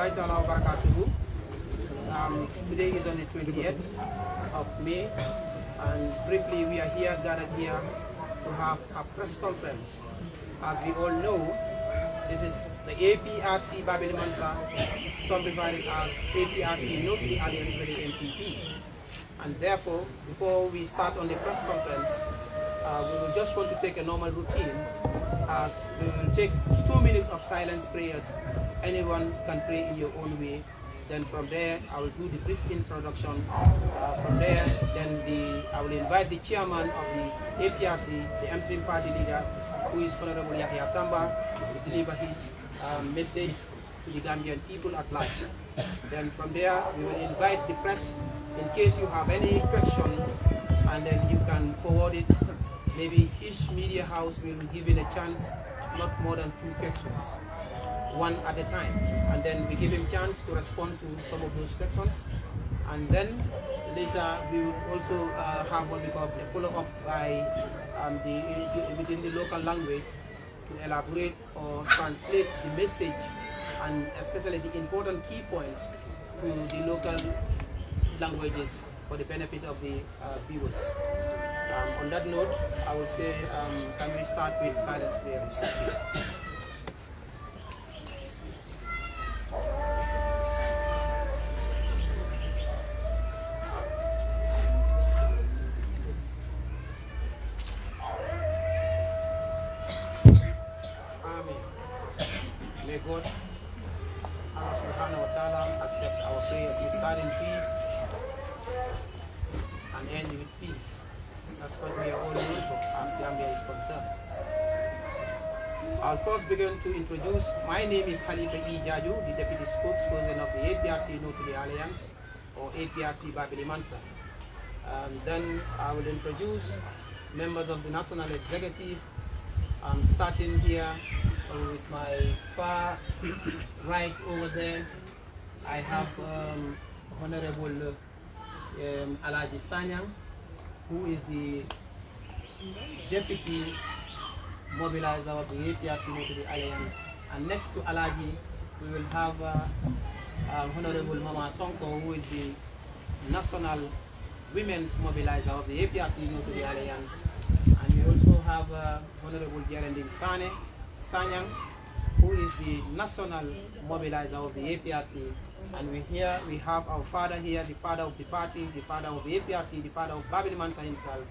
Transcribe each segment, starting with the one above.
warahmatullahi ta'ala wa barakatuhu. Today is on the 28th of May, and briefly we are here gathered here to have a press conference. As we all know, this is the APRC Babili Mansa, subdivided as APRC No to the Alliance with the MPP. And therefore, before we start on the press conference, we will just want to take a normal routine, as we will take 2 minutes of silence prayers. Anyone can pray in your own way. Then from there, I will do the brief introduction. From there, then I will invite the chairman of the APRC, the interim party leader, who is Honorable Yahya Tamba, to deliver his message to the Gambian people at large. Then from there, we will invite the press in case you have any question, and then you can forward it. Maybe each media house will be given a chance, not more than 2 questions, one at a time, and then we give him chance to respond to some of those questions. And then later we will also have what we call a follow-up by within the local language to elaborate or translate the message, and especially the important key points to the local languages for the benefit of the viewers. On that note, I would say, can we start with silence prayer? Amen. May God, Allah subhanahu wa ta'ala, accept our prayers. We start in peace and end with peace. That's what we are all known for as Gambia is concerned. I'll first begin to introduce. My name is Khalifa E. Jaju, the Deputy Spokesperson of the APRC No to the Alliance, or APRC Babili Mansa. Then I will introduce members of the National Executive. I'm starting here with my far right over there. I have Honorable Alaji Sanyang, who is the Deputy Mobilizer of the APRC No to the Alliance. And next to Alaji, we will have Honorable Mama Sonko, who is the National Women's Mobilizer of the APRC No to the Alliance. And we also have Honorable Jerendin Sanyang, who is the National Mobilizer of the APRC. And we have our father here, the father of the party, the father of the APRC, the father of Babili Mansa himself,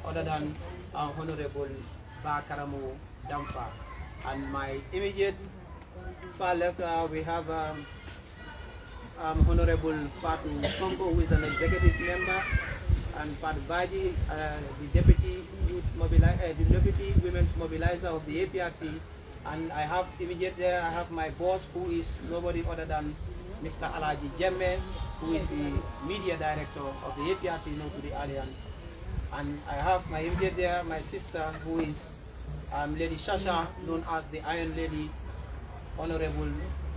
other than Honorable Bakaramu Dampa. And my immediate far left, we have Honorable Fatu Sonko, who is an executive member, and Fatu Baji, the Deputy Women's Mobilizer of the APRC. And I have immediate there, I have my boss, who is nobody other than Mr. Alaji Jemme, who is the Media Director of the APRC No to the Alliance. And I have my immediate there, my sister, who is Lady Shasha, known as the Iron Lady, Honorable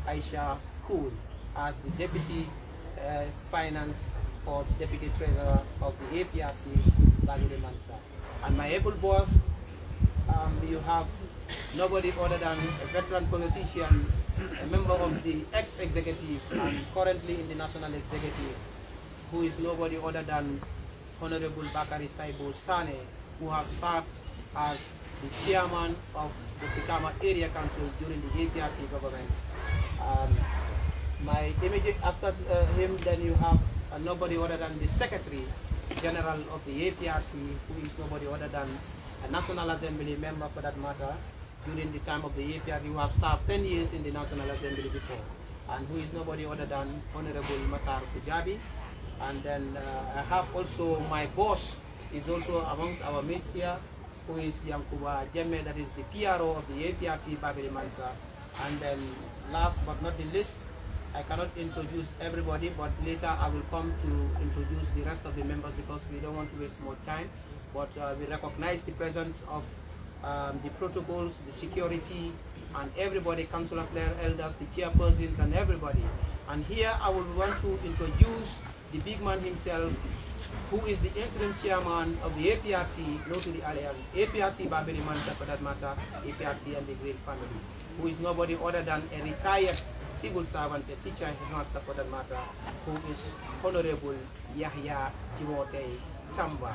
Aisha Kool, as the Deputy Finance or Deputy Treasurer of the APRC Babili Mansa. And my able boss, you have nobody other than a veteran politician, a member of the ex-executive and currently in the national executive, who is nobody other than Honorable Bakari Saibo Sane, who have served as the chairman of the Pikama Area Council during the APRC government. My immediate after him, then you have nobody other than the Secretary General of the APRC, who is nobody other than a National Assembly member for that matter, during the time of the APRC, who have served 10 years in the National Assembly before, and who is nobody other than Honorable Matar Pujabi. And then I have also my boss, is also amongst our mates here, who is Yankuba Jemme, that is the PRO of the APRC Babili Mansa. And then last but not the least, I cannot introduce everybody, but later I will come to introduce the rest of the members because we don't want to waste more time. But we recognize the presence of the protocols, the security, and everybody, council of elders, the chairpersons, and everybody. And here I would want to introduce the big man himself, who is the interim chairman of the APRC, No to the Alliance, APRC Babili Mansa for that matter, APRC and the Great Family, who is nobody other than a retired civil servant, a teacher, headmaster for that matter, who is Honorable Yahya Timote Tamba.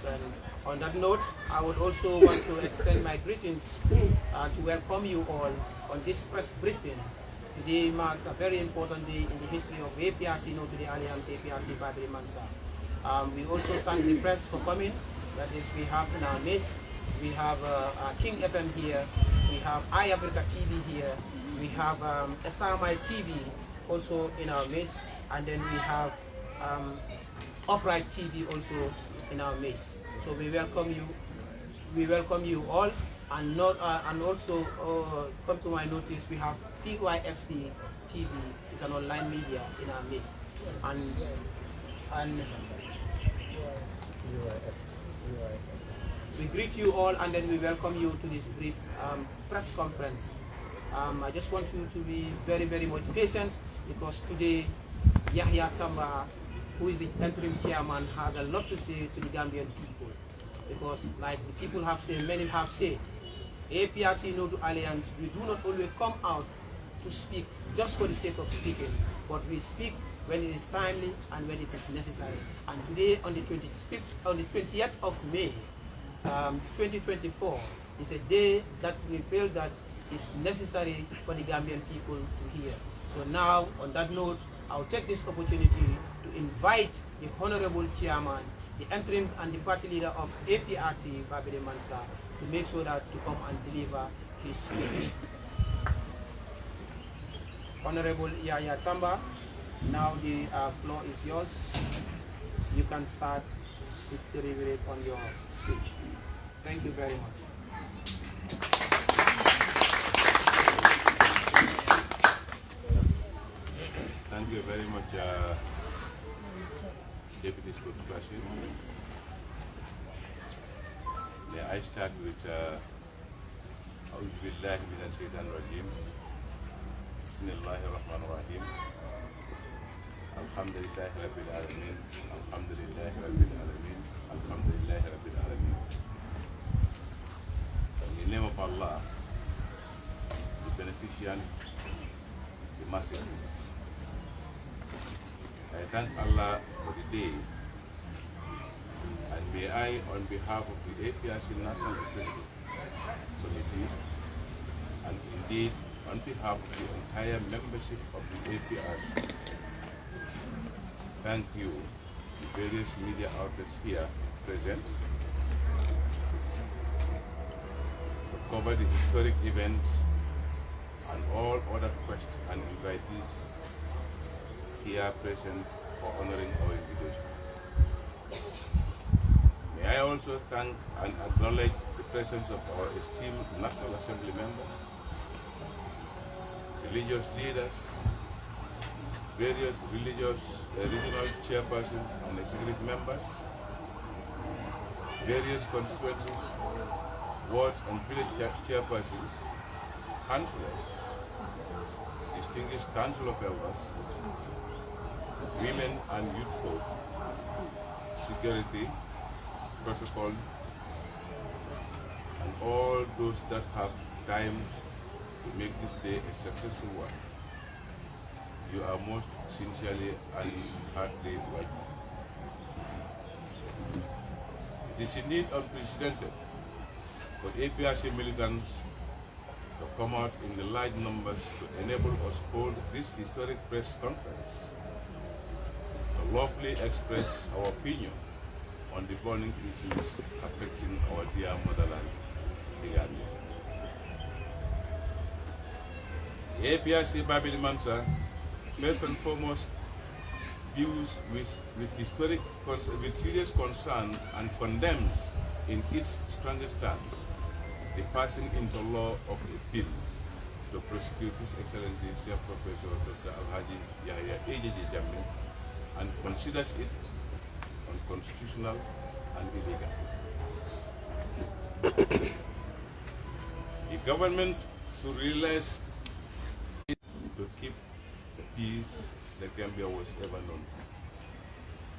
And on that note, I would also want to extend my greetings to welcome you all on this press briefing. Today marks a very important day in the history of APRC, known to the Alliance APRC Babiri Mansa. We also thank the press for coming. That is, we have in our midst, we have King FM here, we have iAfrica TV here, we have SRMI TV also in our midst, and then we have Upright TV also in our midst. So we welcome you all, and also come to my notice, we have PYFC TV, it's an online media in our midst, and we greet you all, and then we welcome you to this brief press conference. I just want you to be very, very much patient, because today Yahya Tamba, who is the interim chairman, has a lot to say to the Gambian people. Because like the people have said, many have said, APRC No to Alliance, we do not always come out to speak just for the sake of speaking, but we speak when it is timely and when it is necessary. And today, on the 20th of May, 2024, is a day that we feel that is necessary for the Gambian people to hear. So now, on that note, I'll take this opportunity to invite the Honorable Chairman, the interim and the party leader of APRC, Babiri Mansa, to make sure that to come and deliver his speech. Honorable Yahya Tamba, now the floor is yours. You can start with deliberate on your speech. Thank you very much. Thank you very much, Deputy Spokesperson. May I start with Auzubillahi Minash Shaitanir Rajim. Bismillahir Rahmanir Rahim. Alhamdulillahi Rabbil Alamin. Alhamdulillahi Rabbil Alamin. Alhamdulillahi Rabbil Alamin. In the name of Allah, the beneficent, the merciful, I thank Allah for the day, and may I, on behalf of the APRC National Executive Committee, and indeed on behalf of the entire membership of the APRC, thank you, the various media outlets here present, to cover the historic event and all other guests and invitees here present for honoring our invitation. May I also thank and acknowledge the presence of our esteemed National Assembly members, religious leaders, various regional chairpersons and executive members, various constituencies, wards and village chairpersons, councillors, distinguished council of elders, women and youth folk, security, protocol, and all those that have time to make this day a successful one. You are most sincerely and heartily welcome. It is indeed unprecedented for APRC militants to come out in the large numbers to enable us to hold this historic press conference to lawfully express our opinion on the burning issues affecting our dear motherland, the Gambia. The APRC Babiri Mansa, first and foremost, views with serious concern and condemns in its strongest terms the passing into law of a bill to prosecute His Excellency Chief Professor Dr. Alhaji Yahya Ejiji Jammeh, and considers it unconstitutional and illegal. The government should realize to keep the peace the Gambia was ever known.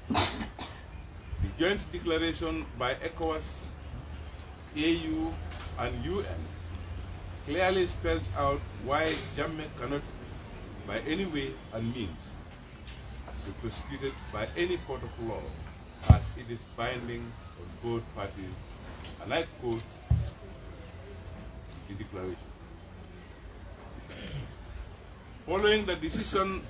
The joint declaration by ECOWAS AU, and UN clearly spells out why Jammeh cannot, by any way and means, be prosecuted by any court of law, as it is binding on both parties, and I quote the declaration. Following the decision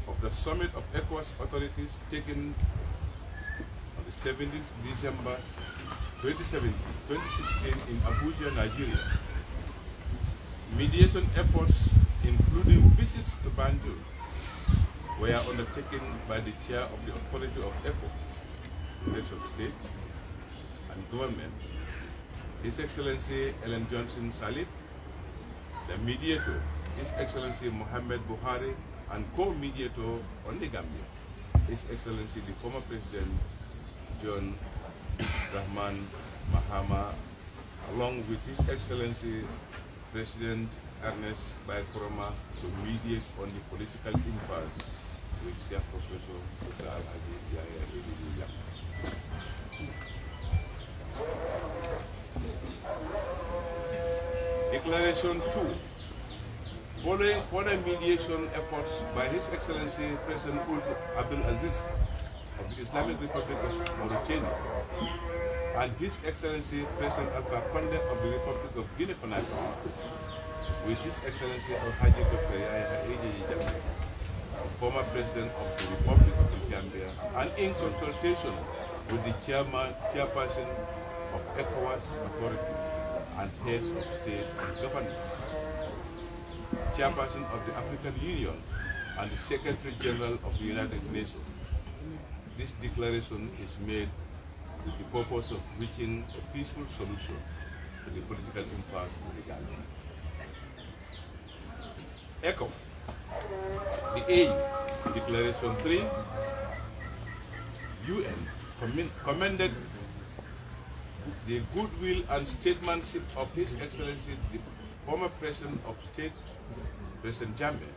of the summit of ECOWAS authorities taken on the 17th December 2016 in Abuja, Nigeria, mediation efforts, including visits to Banjul, were undertaken by the chair of the authority of ECOWAS, heads of state and government, His Excellency Ellen Johnson Sirleaf, the mediator, His Excellency Mohamed Buhari, and co-mediator on the Gambia, His Excellency the former President John Rahman Mahama, along with His Excellency President Ernest Bai Koroma, to mediate on the political impasse with Chief Professor Dr. Al-Hadi Yahya Jammeh. Declaration 2. Following further mediation efforts by His Excellency President Abdul Aziz of the Islamic Republic of Mauritania and His Excellency President Alpha Condé of the Republic of Guinea-Conakry, with His Excellency Al-Hadi Dr. Yahya Jammeh, former President of the Republic of the Gambia, and in consultation with the chairperson of ECOWAS Authority and heads of state and government, chairperson of the African Union, and the Secretary General of the United Nations. This declaration is made with the purpose of reaching a peaceful solution to the political impasse in the Gambia. ECOWAS, the AU, Declaration 3, UN commended the goodwill and statesmanship of His Excellency the former President of State, President Jammeh,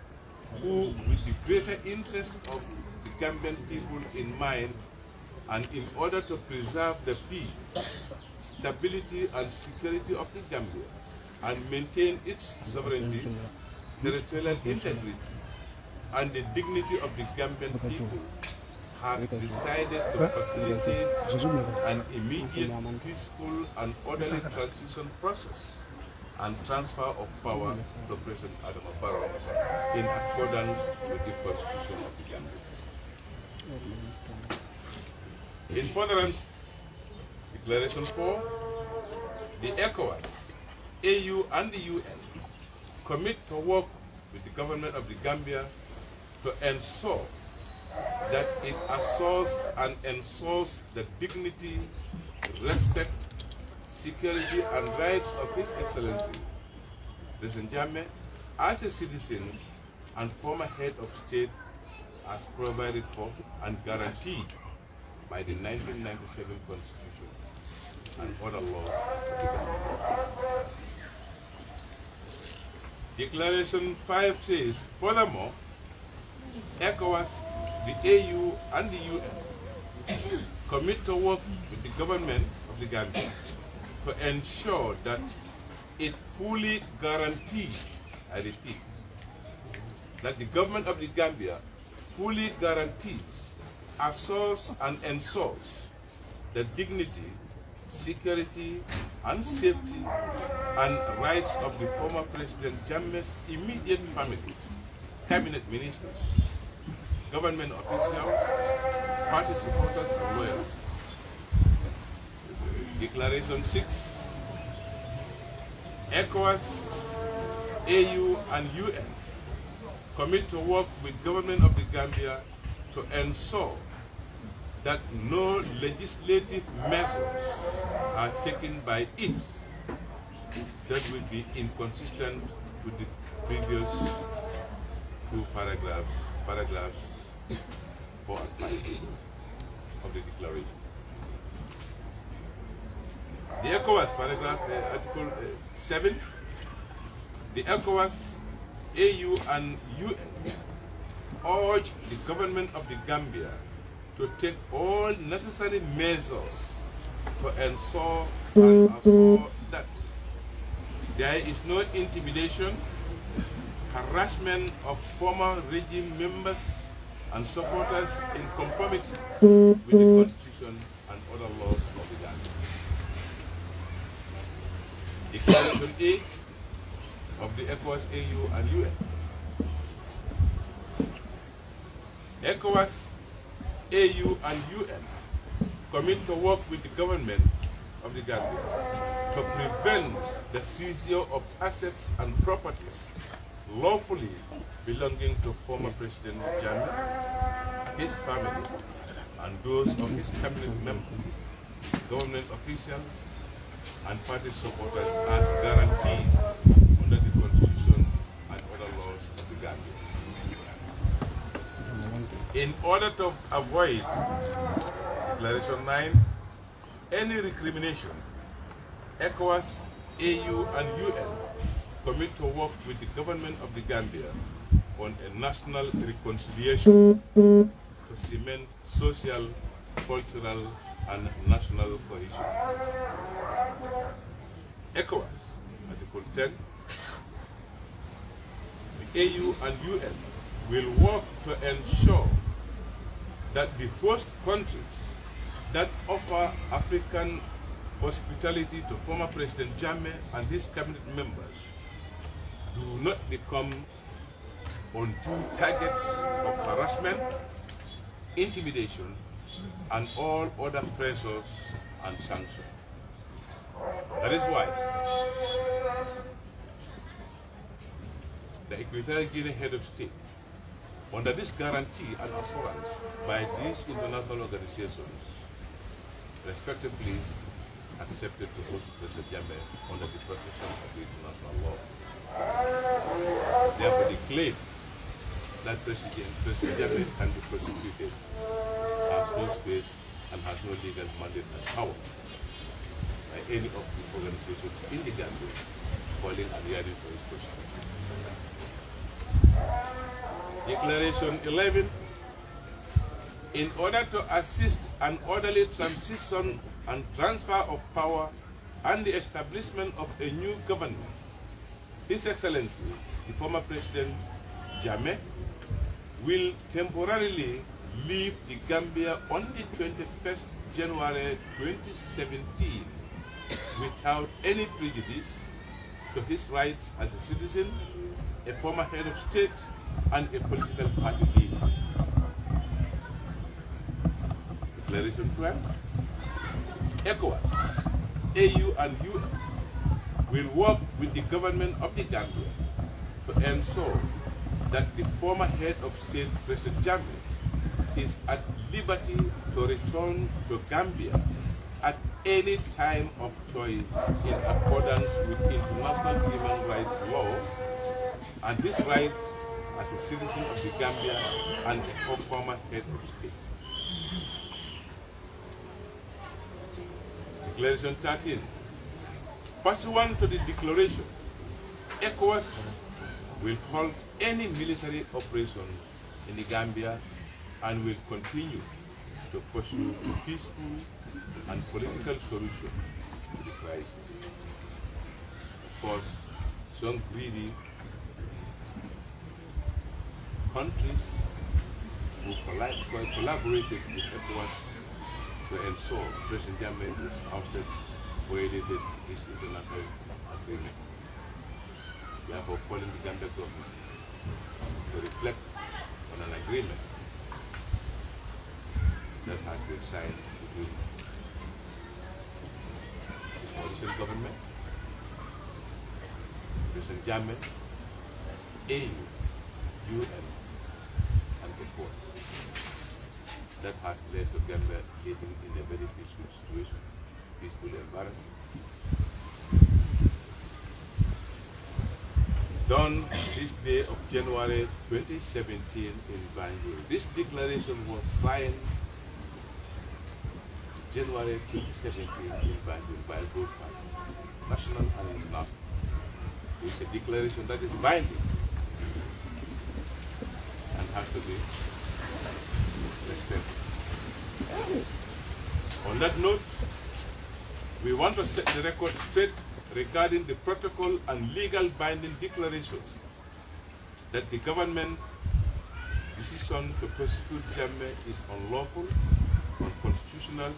who, with the greater interest of the Gambian people in mind, and in order to preserve the peace, stability, and security of the Gambia, and maintain its sovereignty, territorial integrity, and the dignity of the Gambian people, has decided to facilitate an immediate, peaceful, and orderly transition process and transfer of power to President Adama Barrow in accordance with the Constitution of the Gambia. In furtherance, Declaration 4, the ECOWAS, AU, and the UN commit to work with the government of the Gambia to ensure that it assaults and ensures the dignity, respect, security, and rights of His Excellency President Jammeh as a citizen and former head of state, as provided for and guaranteed by the 1997 Constitution and other laws of the Gambia. Declaration 5 says, furthermore, ECOWAS, the AU, and the UN commit to work with the government of the Gambia to ensure that it fully guarantees, I repeat, that the government of the Gambia fully guarantees, assures, and ensures the dignity, security, and safety and rights of the former President Jammeh's immediate family, cabinet ministers, government officials, party supporters, and loyalists. Declaration 6, ECOWAS, AU, and UN commit to work with government of the Gambia to ensure that no legislative measures are taken by it that will be inconsistent with the previous two paragraphs 4 and 5 of the declaration. The ECOWAS paragraph, Article 7, the ECOWAS, AU, and UN urge the government of the Gambia to take all necessary measures to ensure and assure that there is no intimidation, harassment of former regime members and supporters in conformity with the Constitution and other laws of the Gambia. Declaration 8 of the ECOWAS, AU and UN. ECOWAS, AU and UN commit to work with the government of the Gambia to prevent the seizure of assets and properties lawfully belonging to former President Jammeh, his family, and those of his cabinet members, government officials, and party supporters as guaranteed under the Constitution and other laws of the Gambia. In order to avoid Declaration 9, any recrimination, ECOWAS, AU, and UN commit to work with the government of the Gambia on a national reconciliation to cement social, cultural, and national cohesion. ECOWAS, Article 10, the AU and UN will work to ensure that the host countries that offer African hospitality to former President Jammeh and his cabinet members do not become undue targets of harassment, intimidation, and all other pressures and sanctions. That is why the Equatorial Guinea head of state, under this guarantee and assurance by these international organizations, respectively accepted to host President Jammeh under the protection of the international law. Therefore, they claim that President Jammeh can be prosecuted, has no space and has no legal mandate and power by any of the organizations in the Gambia calling and hearing for his prosecution. Declaration 11. In order to assist an orderly transition and transfer of power and the establishment of a new government, His Excellency, the former President Jammeh, will temporarily leave the Gambia on the 21st January 2017 without any prejudice to his rights as a citizen, a former head of state, and a political party leader. Declaration 12. ECOWAS, AU, and UN will work with the government of the Gambia to ensure that the former head of state, President Jammeh, is at liberty to return to Gambia at any time of choice in accordance with international human rights law and his rights as a citizen of the Gambia and a former head of state. Declaration 13. Pursuant to the declaration, ECOWAS will halt any military operation in the Gambia and will continue to pursue a peaceful and political solution to the crisis. Of course, some greedy countries who collaborated with ECOWAS to ensure President Jammeh is ousted violated this international agreement. Therefore, calling the Gambia government to reflect on an agreement that has been signed between the coalition government, President Jammeh, AU, UN, and ECOWAS. That has led to Gambia living in a very peaceful situation, peaceful environment. Done this day of January 2017 in Banjul. This declaration was signed January 2017 in Banjul by both parties, national and international. It's a declaration that is binding and has to be respected. On that note, We want to set the record straight regarding the protocol and legal binding declarations that the government decision to prosecute Jammeh is unlawful, unconstitutional,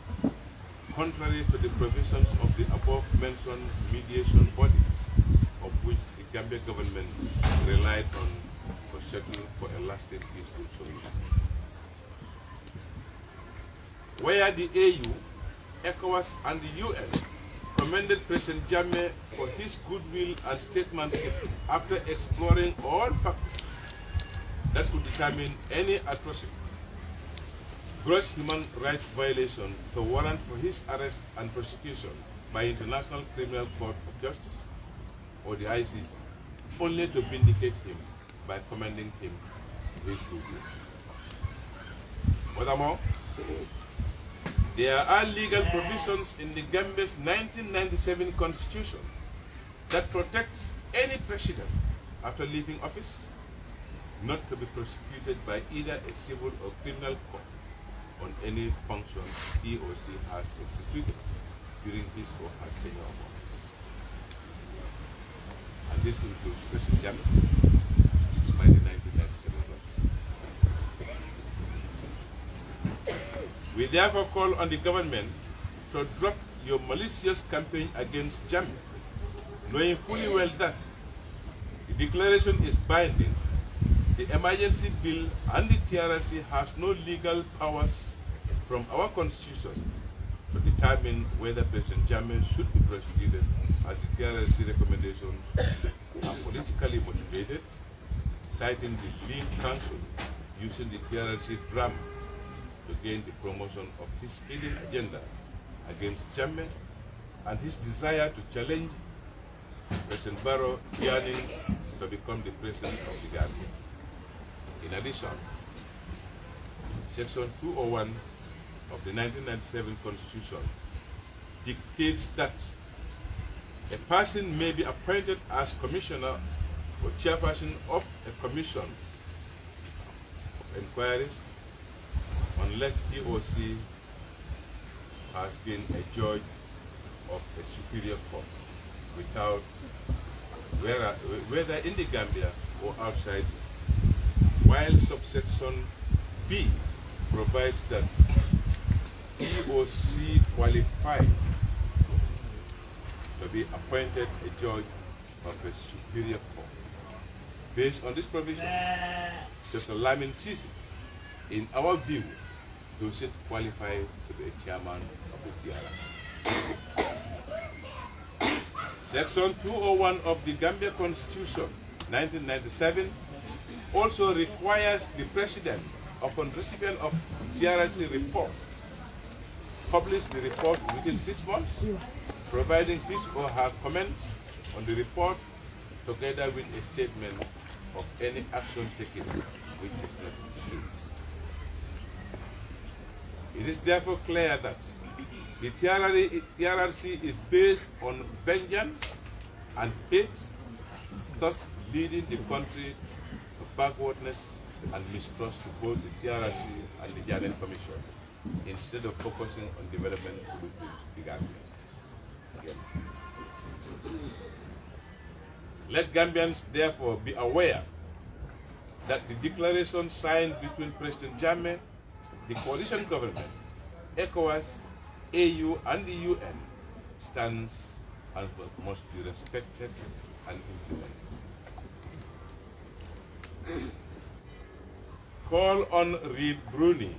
contrary to the provisions of the above-mentioned mediation bodies, of which the Gambia government relied on for settling for a lasting peaceful solution. Where the AU, ECOWAS, and the UN commended President Jammeh for his goodwill and statesmanship after exploring all factors that could determine any atrocity, gross human rights violation to warrant for his arrest and prosecution by International Criminal Court of Justice, or the ICC, only to vindicate him by commending him his goodwill. Furthermore, there are legal provisions in the Gambia's 1997 constitution that protects any president after leaving office not to be prosecuted by either a civil or criminal court on any function he or she has executed during his or her tenure of office. And this includes President Jammeh by the 1997 constitution. We therefore call on the government to drop your malicious campaign against Jammeh, knowing fully well that the declaration is binding. The emergency bill and the TRC has no legal powers from our constitution to determine whether President Jammeh should be prosecuted, as the TRC recommendations are politically motivated, citing the lead counsel using the TRC drama to gain the promotion of his hidden agenda against Jammeh and his desire to challenge President Barrow yearning to become the president of the Gambia. In addition, Section 201 of the 1997 Constitution dictates that a person may be appointed as commissioner or chairperson of a commission of inquiries unless he or she has been a judge of a superior court, without, whether in the Gambia or outside, while subsection B provides that he or she qualified to be appointed a judge of a superior court. Based on this provision, Justice LAMIN sees it, in our view, does it qualify to be a chairman of the TRC. Section 201 of the Gambia Constitution, 1997, also requires the president, upon recipient of TRC report, publish the report within 6 months, providing his or her comments on the report, together with a statement of any action taken which is not true. It is therefore clear that the TRC is based on vengeance and hate, thus leading the country to backwardness and mistrust to both the TRC and the Janet Commission, instead of focusing on development which began. Let Gambians therefore be aware that the declaration signed between President Jammeh, the coalition government, ECOWAS, AU, and the UN stands and must be respected and implemented. Call on Reed Bruni,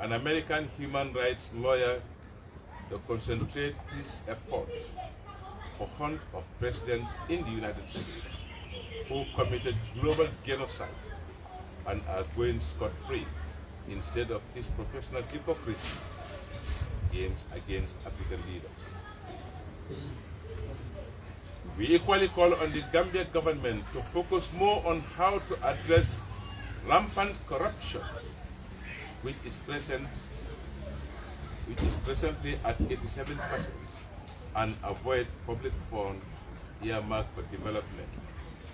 an American human rights lawyer, to concentrate his efforts for hunt of presidents in the United States who committed global genocide and are going scot-free, instead of his professional hypocrisy aimed against African leaders. We equally call on the Gambia government to focus more on how to address rampant corruption, which is presently at 87%, and avoid public funds earmarked for development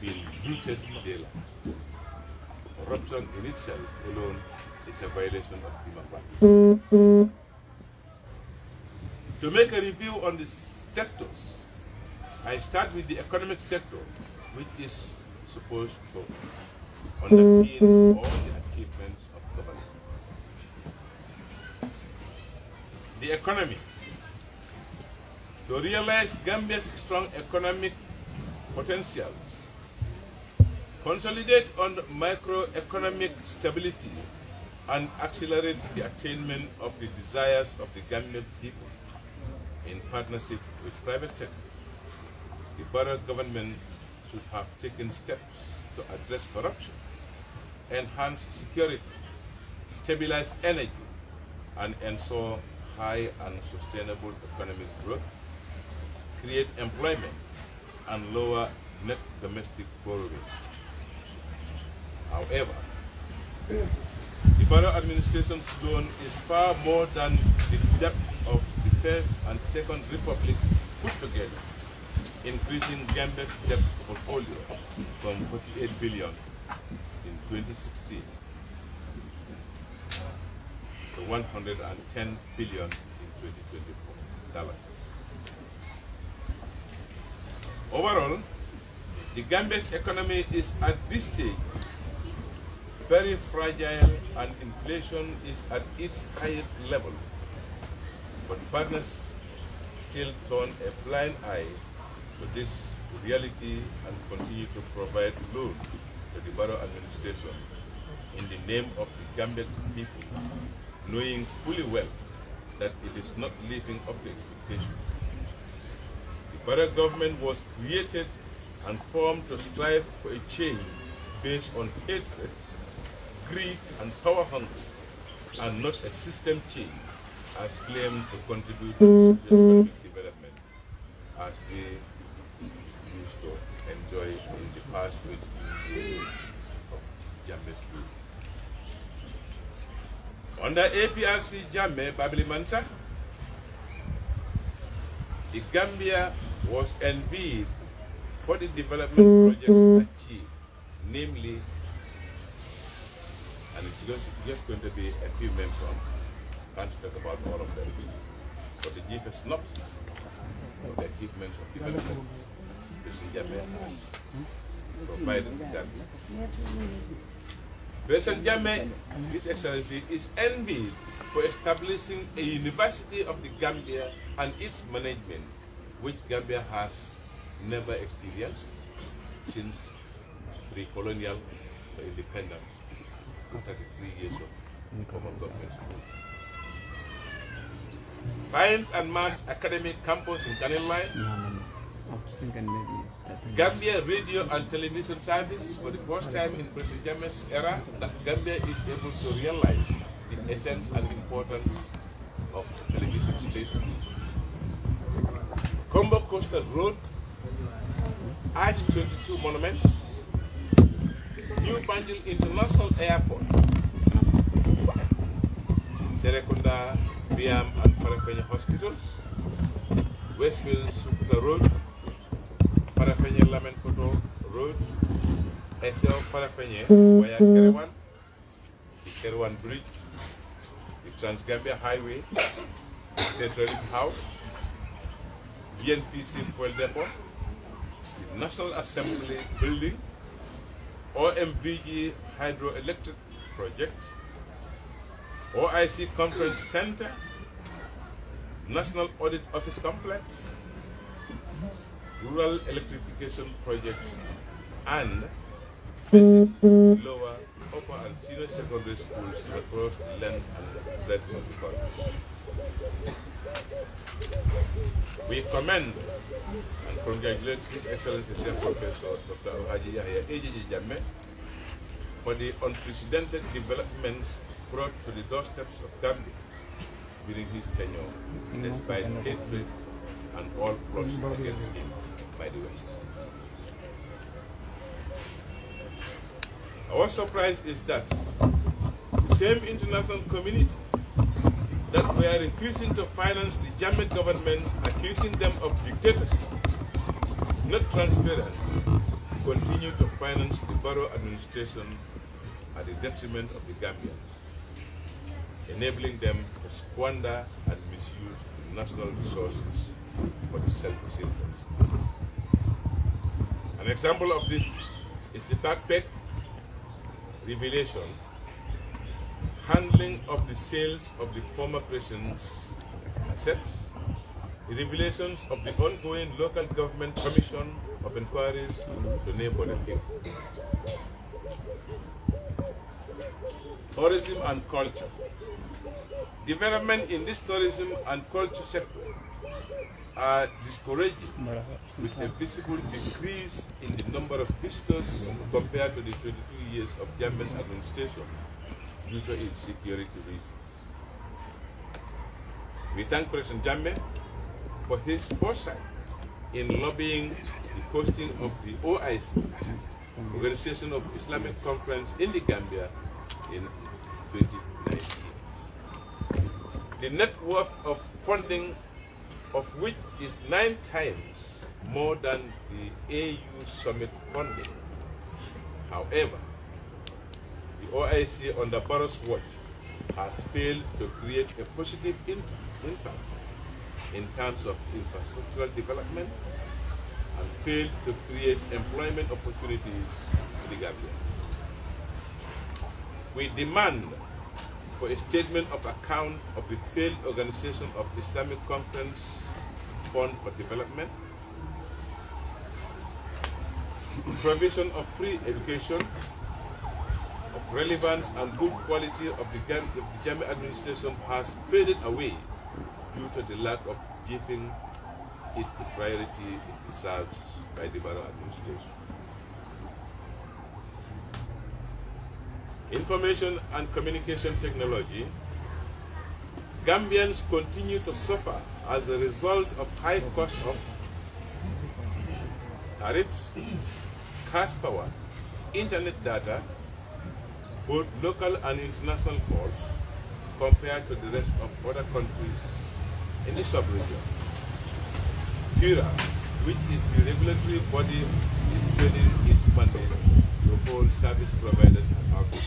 being looted daily. Corruption in itself alone is a violation of human rights. To make a review on the sectors. I start with the economic sector, which is supposed to underpin all the achievements of government. The economy. To realize Gambia's strong economic potential, consolidate on macroeconomic stability, and accelerate the attainment of the desires of the Gambian people in partnership with private sector, the Barrow government should have taken steps to address corruption, enhance security, stabilize energy, and ensure high and sustainable economic growth, create employment, and lower net domestic borrowing. However, the Barrow administration's loan is far more than the debt of the First and Second Republic put together, increasing Gambia's debt portfolio from 48 billion in 2016 to 110 billion in 2024. Overall, the Gambia's economy is at this stage very fragile and inflation is at its highest level. But partners still turn a blind eye to this reality and continue to provide loans to the Barrow administration in the name of the Gambian people, knowing fully well that it is not living up to expectations. The Barrow government was created and formed to strive for a change based on hatred, greed, and power hunger, and not a system change as claimed to contribute to socio-economic development as we used to enjoy in the past 22 years of Gambia's rule. Under APRC Jammeh Babili Mansa, the Gambia was envied for the development projects achieved, namely, and it's just going to be a few mentions. I can't talk about all of them, but to give a synopsis of the achievements of development President Jammeh has provided to Gambia. President Jammeh, His Excellency, is envied for establishing a University of the Gambia and its management, which Gambia has never experienced since pre-colonial independence, 33 years of common government. Science and Maths Academic Campus in Canning Line. Gambia Radio and Television Services, for the first time in President Jammeh's era, that Gambia is able to realize the essence and importance of television station. Combo Coastal Road, Arch 22 Monument, New Banjul International Airport, Serekunda, Biam and Farafenni Hospitals, Westfield Sukuta Road, Farafenni Lamin Koto Road, SL Farafenni via Kerewan, the Kerewan Bridge, the Trans-Gambia Highway, Central House, BNPC Fuel Depot, the National Assembly Building, OMVG Hydroelectric Project, OIC Conference Center, National Audit Office Complex, Rural Electrification Project, and basic, lower, upper and senior secondary schools across the length and breadth of the country. We commend and congratulate His Excellency Chief Professor Dr. Alhaji Yahya AJJ Jammeh for the unprecedented developments brought to the doorsteps of Gambia during his tenure, despite hatred and all plots against him by the West. Our surprise is that the same international community that were refusing to finance the Jammeh government, accusing them of dictatorship, not transparent, continue to finance the Barrow administration at the detriment of the Gambians, enabling them to squander and misuse the national resources but selfish interest. An example of this is the backpack revelation, handling of the sales of the former president's assets, the revelations of the ongoing local government commission of inquiries, to name but a few. Tourism and culture. Development in this tourism and culture sector are discouraging, with a visible decrease in the number of visitors compared to the 22 years of Gambia's administration due to its security reasons. We thank President Jammeh for his foresight in lobbying the hosting of the OIC, Organization of Islamic Conference in the Gambia, in 2019. The net worth of funding of which is 9 times more than the AU Summit funding. However, the OIC under Barrow's watch has failed to create a positive impact in terms of infrastructural development and failed to create employment opportunities in the Gambia. We demand for a statement of account of the failed organization of Islamic Conference Fund for Development, provision of free education of relevance and good quality of the Gambia administration has faded away due to the lack of giving it the priority it deserves by the Barrow administration. Information and communication technology. Gambians continue to suffer as a result of high cost of tariffs, cash power, internet data, both local and international calls, compared to the rest of other countries in the sub-region. HIRA, which is the regulatory body, is failing its mandate to hold service providers accountable.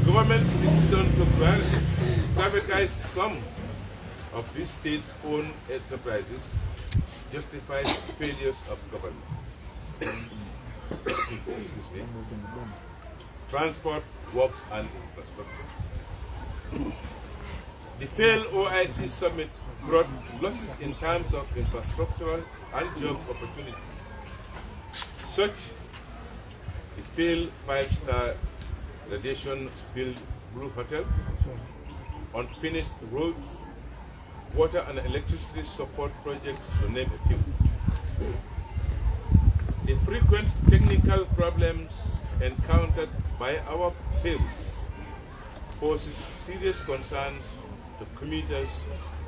Government's decision to privatize some of these state-owned enterprises justifies failures of government. Excuse me. Transport, works, and infrastructure. The failed OIC summit brought losses in terms of infrastructural and job opportunities. Such the failed 5-star radiation built Blue Hotel, unfinished roads, water and electricity support projects, to name a few. The frequent technical problems encountered by our ferries poses serious concerns to commuters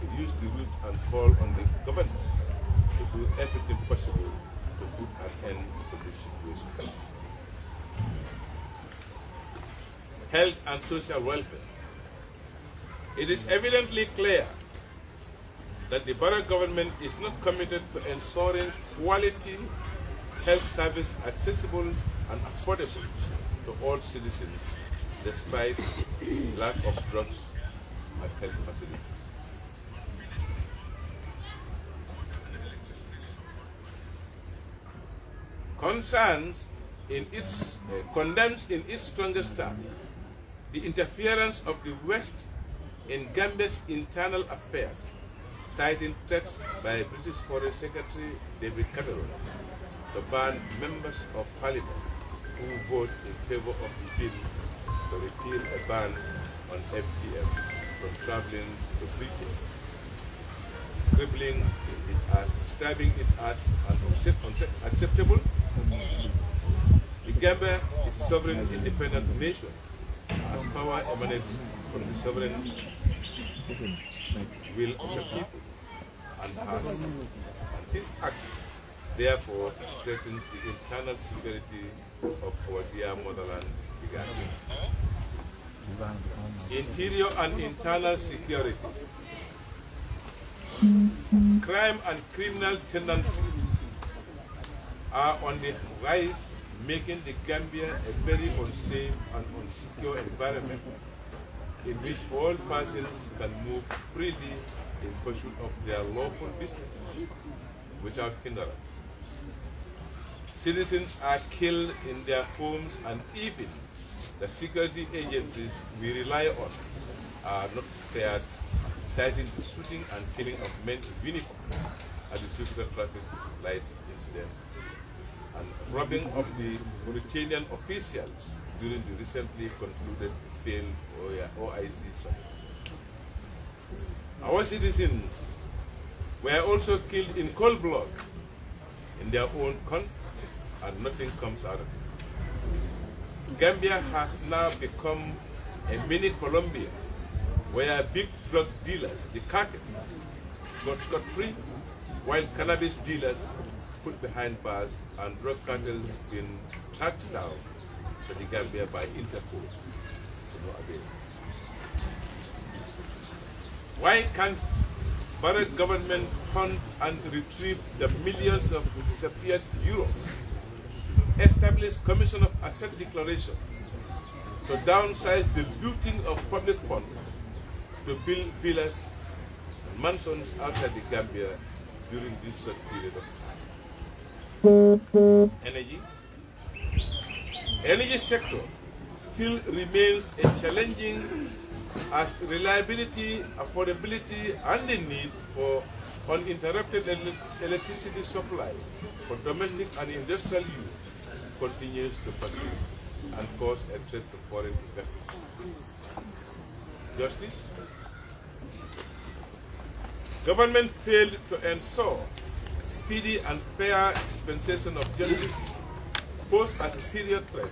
who use the route and call on the government to do everything possible to put an end to this situation. Health and social welfare. It is evidently clear that the Barrow government is not committed to ensuring quality health service accessible and affordable to all citizens, despite lack of drugs and health facilities. Condemns in its strongest terms the interference of the West in Gambia's internal affairs, citing threats by British Foreign Secretary David Cameron to ban members of Parliament who vote in favor of the bill to repeal a ban on FGM from traveling to Britain, describing it as unacceptable. The Gambia is a sovereign independent nation, as power emanates from the sovereign will of the people, and this act therefore threatens the internal security of our dear motherland, the Gambia. Interior and internal security. Crime and criminal tendencies are on the rise, making the Gambia a very unsafe and unsecure environment in which all persons can move freely in pursuit of their lawful business without hindrance. Citizens are killed in their homes, and even the security agencies we rely on are not spared, citing the shooting and killing of men in uniform at the Secret Traffic Light incident and robbing of the Mauritanian officials during the recently concluded failed OIC summit. Our citizens were also killed in cold blood in their own country, and nothing comes out of it. Gambia has now become a mini Colombia, where big drug dealers, the cartel, got scot-free, while cannabis dealers put behind bars and drug cartels been tracked down to the Gambia by Interpol to no avail. Why can't Barrack government hunt and retrieve the millions of disappeared euros? Establish Commission of Asset Declaration to downsize the looting of public funds to build villas and mansions outside the Gambia during this short period of time. Energy sector still remains a challenging as reliability, affordability, and the need for uninterrupted electricity supply for domestic and industrial use continues to persist and cause a threat to foreign investment. Justice. Government failed to ensure speedy and fair dispensation of justice, posed as a serious threat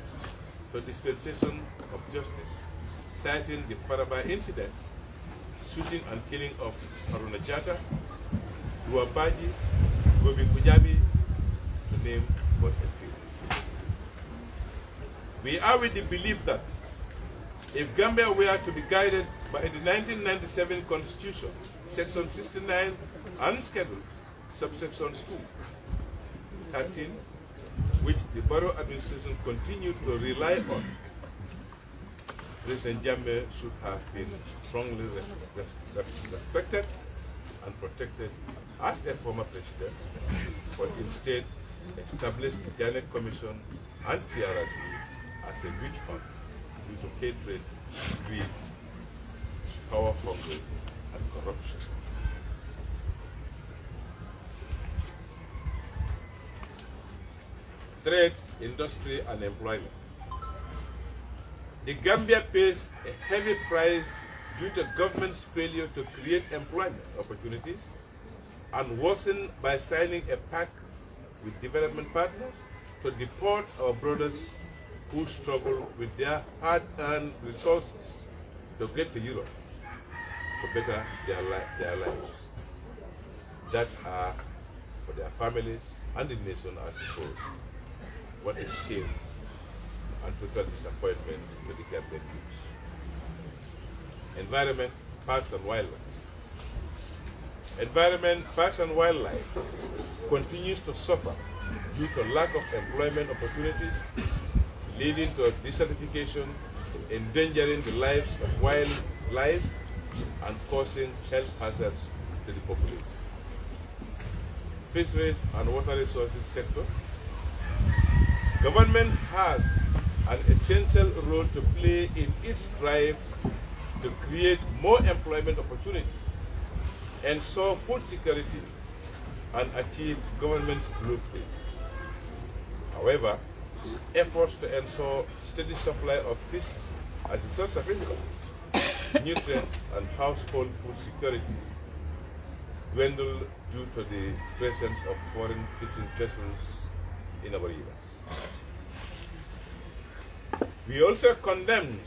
to dispensation of justice, citing the Faraba incident, shooting and killing of Haruna Jata, Ruabaji, Gobi Kujabi, to name but a few. We are with the belief that if Gambia were to be guided by the 1997 Constitution, Section 69, and Schedule, subsection 13, which the Borough Administration continued to rely on, President Jammeh should have been strongly respected and protected as a former president, but instead established the Janet Commission and TRC as a witch hunt due to hatred, greed, power hunger, and corruption. Trade, industry, and employment. The Gambia pays a heavy price due to government's failure to create employment opportunities and worsen by signing a pact with development partners to deport our brothers who struggle with their hard-earned resources to get to Europe to better their lives. That are for their families and the nation as a whole. What a shame and total disappointment to the Gambian youth. Environment, parks and wildlife. Environment, parks and wildlife continues to suffer due to lack of employment opportunities, leading to desertification, endangering the lives of wildlife, and causing health hazards to the populace. Fisheries and water resources sector. Government has an essential role to play in its drive to create more employment opportunities, ensure food security, and achieve government's blueprint. However, efforts to ensure steady supply of fish as a source of income, nutrients, and household food security dwindle due to the presence of foreign fishing vessels in our rivers. We also condemn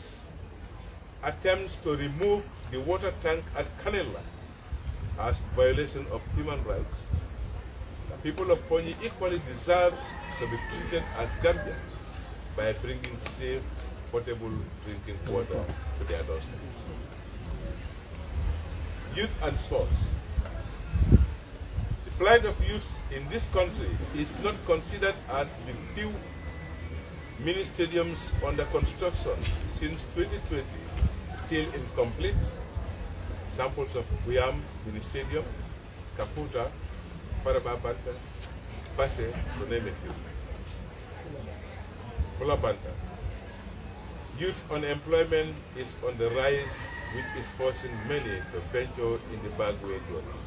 attempts to remove the water tank at Canela as violation of human rights. The people of Fonyi equally deserve to be treated as Gambians by bringing safe, potable drinking water to their doorstep. Youth and sports. The plight of youth in this country is not considered as the few mini stadiums under construction since 2020 still incomplete. Samples of Buyam Mini Stadium, Kaputa, Parababanta, Basse, to name a few. Fulabanta. Youth unemployment is on the rise, which is forcing many to venture in the bad way journey.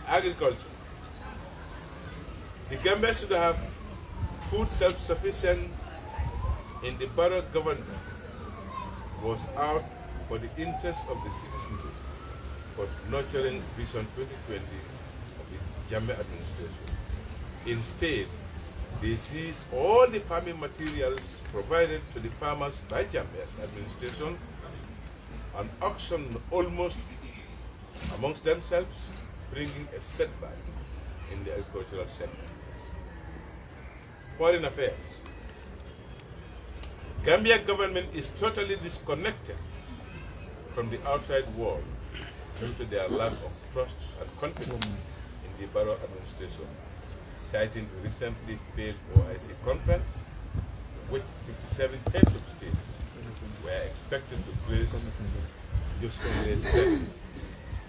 Agriculture. The Gambia should have food self-sufficient in the borough government was out for the interest of the citizenry, but nurturing Vision 2020 of the Gambia administration. Instead, they seized all the farming materials provided to the farmers by Gambia's administration and auctioned almost amongst themselves, bringing a setback in the agricultural sector. Foreign affairs. Gambia government is totally disconnected from the outside world due to their lack of trust and confidence in the borough administration, citing the recently failed OIC conference, which 57 heads of states were expected to place just only 7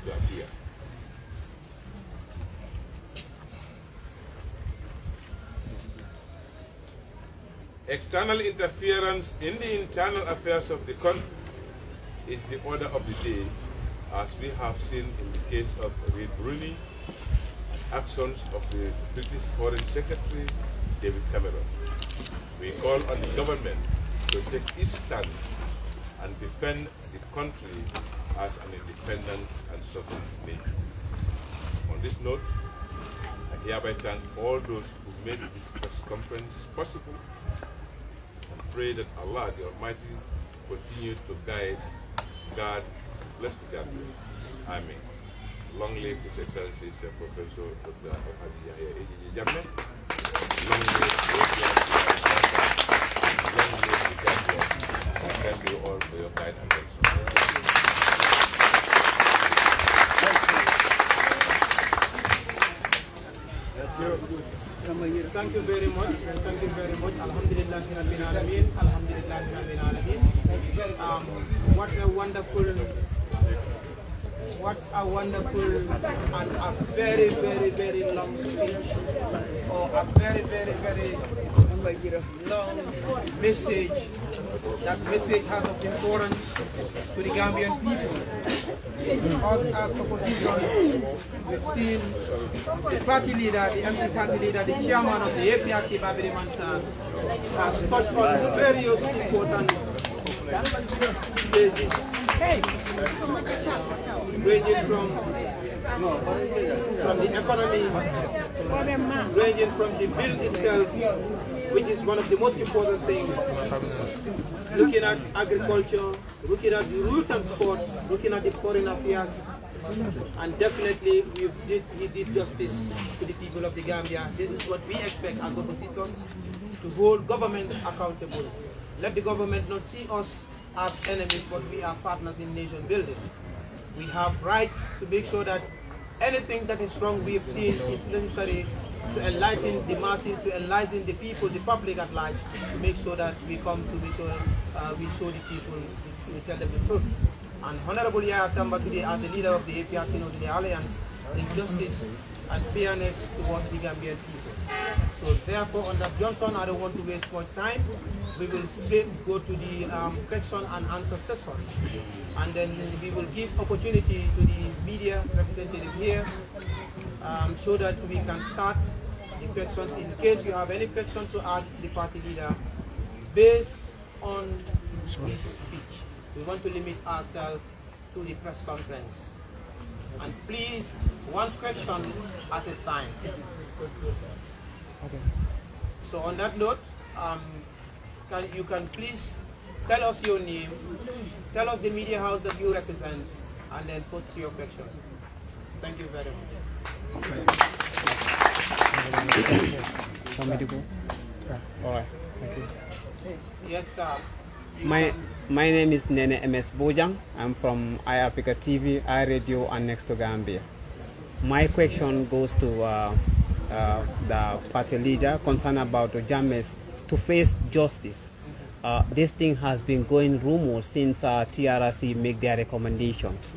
to appear. External interference in the internal affairs of the country is the order of the day, as we have seen in the case of Reid Rooney and actions of the British Foreign Secretary, David Cameron. We call on the government to take its stand and defend the country as an independent and sovereign nation. On this note, I hereby thank all those who made this press conference possible and pray that Allah the Almighty continue to guide, guard, bless the Gambia. Amen. Long live His Excellency Professor Dr. Alhaji Yahya Ejiji Jammeh. Long live the Gambia. Thank you all for your kind attention. Thank you very much. Thank you very much. Alhamdulillah Rabbil Alameen. Alhamdulillah Rabbil Alameen. What a wonderful and a very, very, very long speech, or a very, very, very long message. That message has of importance to the Gambian people. Us as opposition, we've seen the party leader, the MP party leader, the chairman of the APRC, Babiri Mansa, has touched on various important bases, ranging from the economy, ranging from the bill itself, which is one of the most important things, looking at agriculture, looking at the roots and sports, looking at the foreign affairs, and definitely he did justice to the people of the Gambia. This is what we expect as oppositions, to hold government accountable. Let the government not see us as enemies, but we are partners in nation building. We have rights to make sure that anything that is wrong we have seen is necessary to enlighten the masses, to enlighten the people, the public at large, to make sure that we come to make sure we show the people, we tell them the truth. And Honorable Yahya Tamba today, as the leader of the APRC of the Alliance, in justice and fairness towards the Gambian people. So therefore, on that Johnson, I don't want to waste much time. We will straight go to the question and answer session, and then we will give opportunity to the media representative here, so that we can start the questions. In case you have any question to ask the party leader based on his speech, we want to limit ourselves to the press conference, and please, one question at a time. Okay. So on that note, you can please tell us your name, tell us the media house that you represent, and then post your question. Thank you very much. All right. Thank you. Yes, sir. My name is Nene MS Bojang. I'm from iAfrica TV, iRadio, and Next to Gambia. My question goes to the party leader concerned about the Jammehs to face justice. this thing has been going rumors since TRC make their recommendations.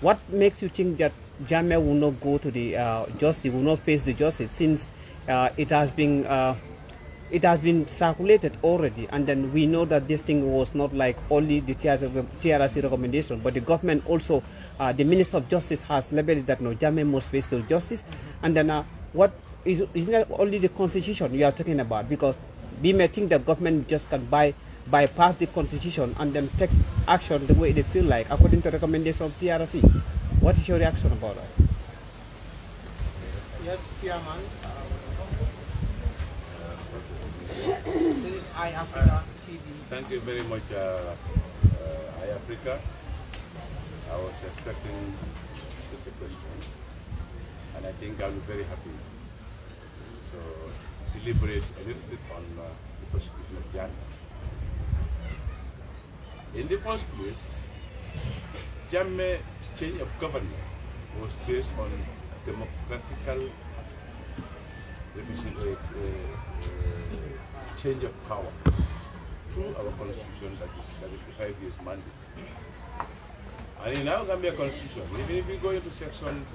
What makes you think that Jammeh will not go to the justice, will not face the justice, since it has been circulated already, and then we know that this thing was not like only the TRC recommendation, but the government also, the Minister of Justice has labeled that no, Jammeh must face the justice, and then what is not only the constitution we are talking about, because we may think that government just can bypass the constitution and then take action the way they feel like according to the recommendation of TRC. What is your reaction about that? Yes, Chairman. This is iAfrica TV. Thank you very much, iAfrica. I was expecting such a question, and I think I'll be very happy to deliberate a little bit on the prosecution of Jammeh. In the first place, Jammeh's change of government was based on democratical change of power through our constitution, that is the 5 years mandate. And in our Gambia constitution, even if you go into section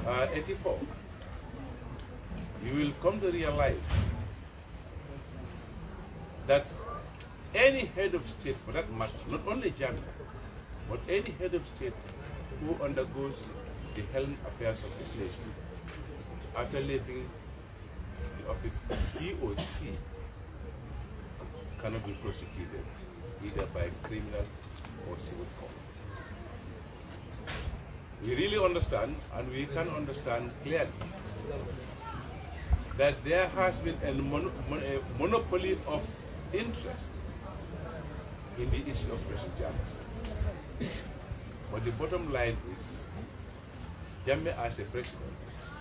84, you will come to realize that any head of state, for that matter, not only Jammeh, but any head of state who undergoes the helm affairs of this nation, after leaving the office, he or she cannot be prosecuted either by criminal or civil court. We really understand, and we can understand clearly, that there has been a monopoly of interest in the issue of President Jammeh. But the bottom line is, Jammeh as a president,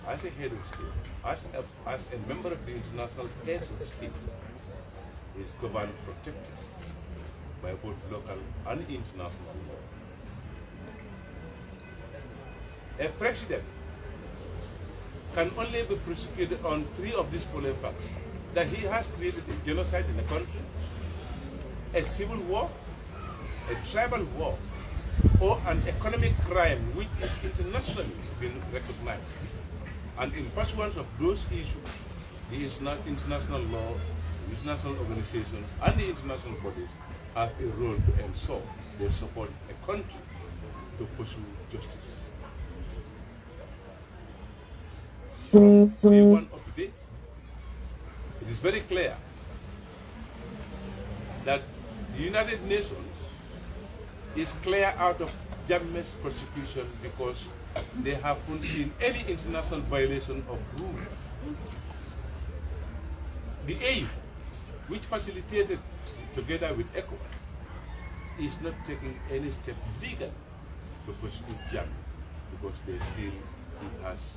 as a head of state, as a member of the international heads of state, is governed, protected by both local and international law. A president can only be prosecuted on 3 of these following facts: that he has created a genocide in the country, a civil war, a tribal war, or an economic crime which is internationally been recognized. And in pursuance of those issues, the international law, the international organizations, and the international bodies have a role to ensure they support a country to pursue justice. From day one up to date, it is very clear that the United Nations is clear out of Jammeh's prosecution because they have foreseen any international violation of rule. The AU, which facilitated together with ECOWAS, is not taking any step legal to prosecute Jammeh because they feel he has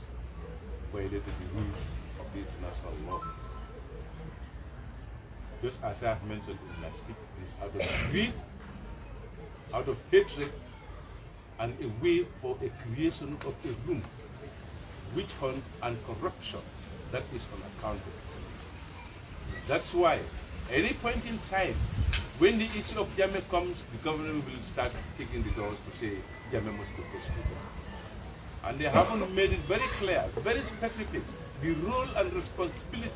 violated the rules of the international law. Just as I have mentioned in my speech, it is out of greed, out of hatred, and a way for a creation of a room, witch hunt and corruption that is unaccountable. That's why any point in time, when the issue of Jammeh comes, the government will start kicking the doors to say Jammeh must be prosecuted. And they haven't made it very clear, very specific, the role and responsibility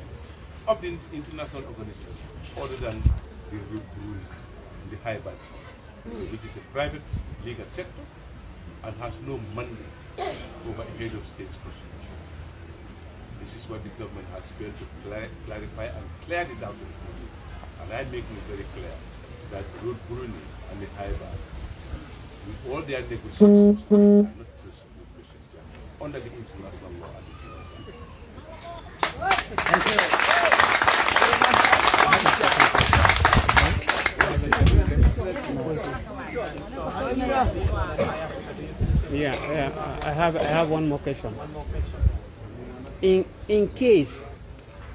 of the international organizations, other than the rule in the high bank, which is a private legal sector and has no mandate over a head of state's prosecution. This is what the government has failed to clarify and clear it out. And I'm making it very clear that Brunei and the high bank, with all their negotiations, are not prosecute President Jammeh under the international law and the international law. Thank you. I have one more question. In case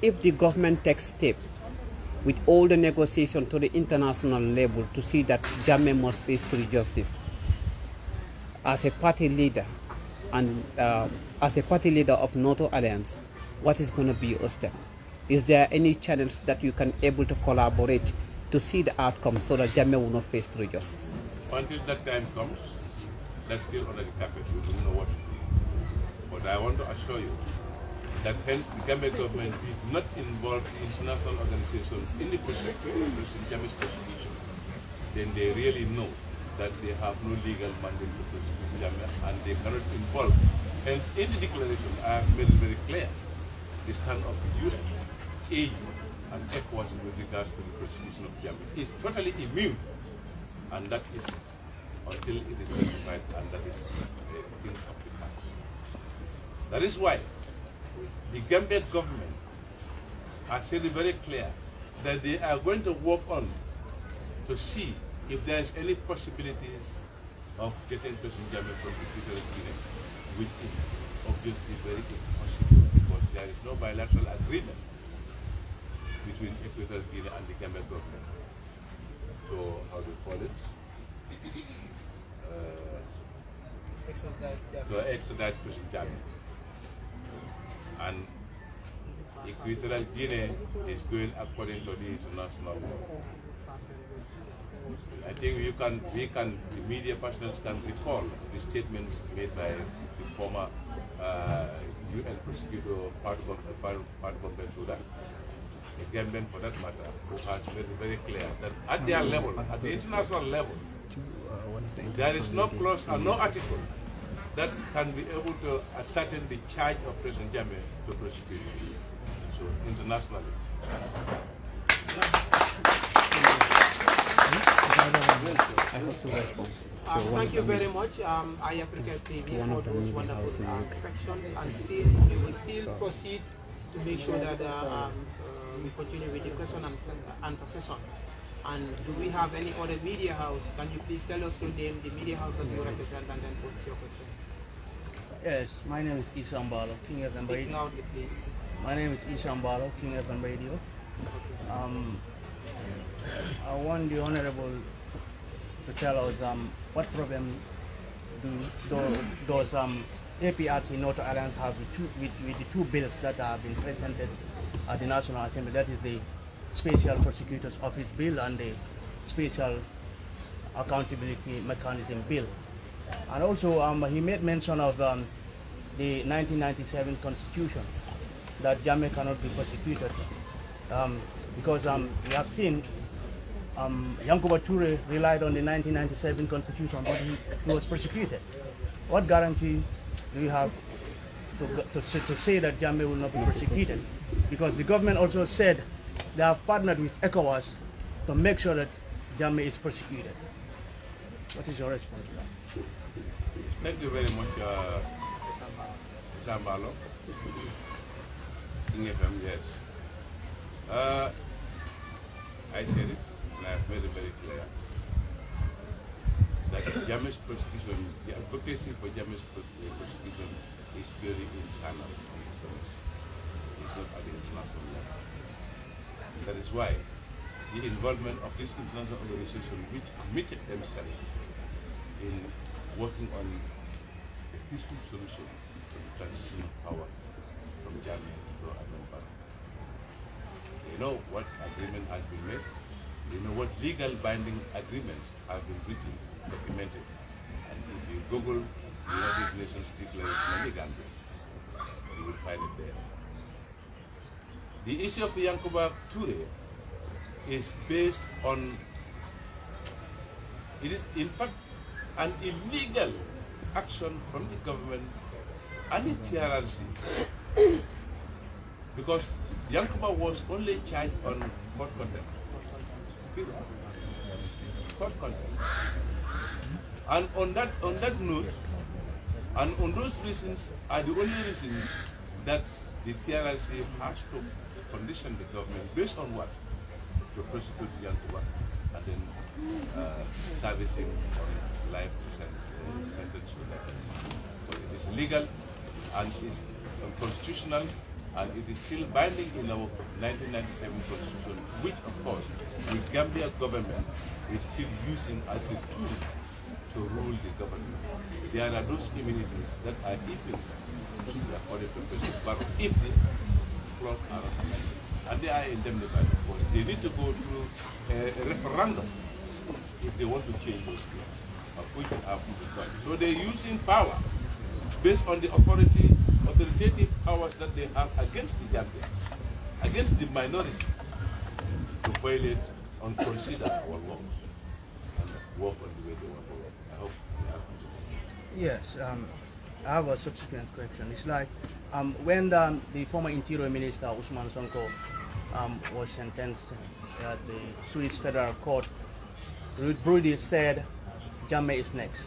if the government takes step with all the negotiation to the international level to see that Jammeh must face to justice, as a party leader and as a party leader of NATO Alliance, what is going to be your step? Is there any channels that you can able to collaborate to see the outcome so that Jammeh will not face through justice? Until that time comes, that's still under the carpet. We don't know what to do. But I want to assure you that hence the Gambia government did not involve the international organizations in the prosecution of President Jammeh's prosecution. Then they really know that they have no legal mandate to prosecute Jammeh and they cannot involve. Hence, in the declaration, I have made it very clear the stand of the UN, AU, and ECOWAS with regards to the prosecution of Jammeh is totally immune, and that is until it is ratified, and that is a thing of the past. That is why the Gambia government has said it very clear that they are going to work on to see if there is any possibilities of getting President Jammeh from Equatorial Guinea, which is obviously very impossible because there is no bilateral agreement between Equatorial Guinea and the Gambia government. So, how do you call it? To extradite President Jammeh. And Equatorial Guinea is going according to the international law. I think the media personnel can recall the statements made by the former UN prosecutor Fatou Bensouda, a Gambian for that matter, who has made it very clear that at their level, at the international level, there is no clause and no article that can be able to ascertain the charge of President Jammeh to prosecute. So internationally. Thank you very much, APRC TV, for those wonderful questions, and still we will still proceed to make sure that we continue with the question and answer session. And do we have any other media house? Can you please tell us your name, the media house that you represent, and then post your question? Yes, my name is Isam Balo, King FM Radio. Speak loudly, please. My name is Isam Balo, King FM Radio. I want the Honorable to tell us what problem does APRC North Alliance have with the two bills that have been presented at the National Assembly. That is the Special Prosecutor's Office Bill and the Special Accountability Mechanism Bill. And also he made mention of the 1997 Constitution, that Jammeh cannot be prosecuted because we have seen Yankuba Toure relied on the 1997 Constitution, but he was prosecuted. What guarantee do you have to say that Jammeh will not be prosecuted? Because the government also said they have partnered with ECOWAS to make sure that Jammeh is prosecuted. What is your response to that? Thank you very much, Zambalo. King FM, yes. I said it, and I have made it very clear that Jammeh's prosecution, the advocacy for Jammeh's prosecution is purely internal. It's not at the international level. That is why the involvement of this international organization, which committed themselves in working on a peaceful solution to the transition of power from Jammeh to Anambra. They know what agreement has been made. They know what legal binding agreements have been written, documented. And if you Google the United Nations Declaration on the Gambia, you will find it there. The issue of Yankuba Toure is based on, it is in fact an illegal action from the government and the TRRC, because Yankuba was only charged on court contempt. Court contempt. And on that note, and on those reasons are the only reasons that the TRRC has to condition the government based on what? To prosecute Yankuba and then service him on life sentence. So it is legal and is constitutional, and it is still binding in our 1997 constitution, which of course the Gambia government is still using as a tool to rule the government. There are those immunities that are given according to President Barrow if the clause are not amended. and they are indemnified, of course. They need to go through a referendum if they want to change those laws, of which they have the choice. So they're using power based on the authoritative powers that they have against the Gambians, against the minority, to violate and consider our laws and work on the way they want to work. I hope they have. Yes, I have a subsequent question. It's like when the former Interior Minister Usman Sonko was sentenced at the Swiss Federal Court, Ruth Brody said Jammeh is next.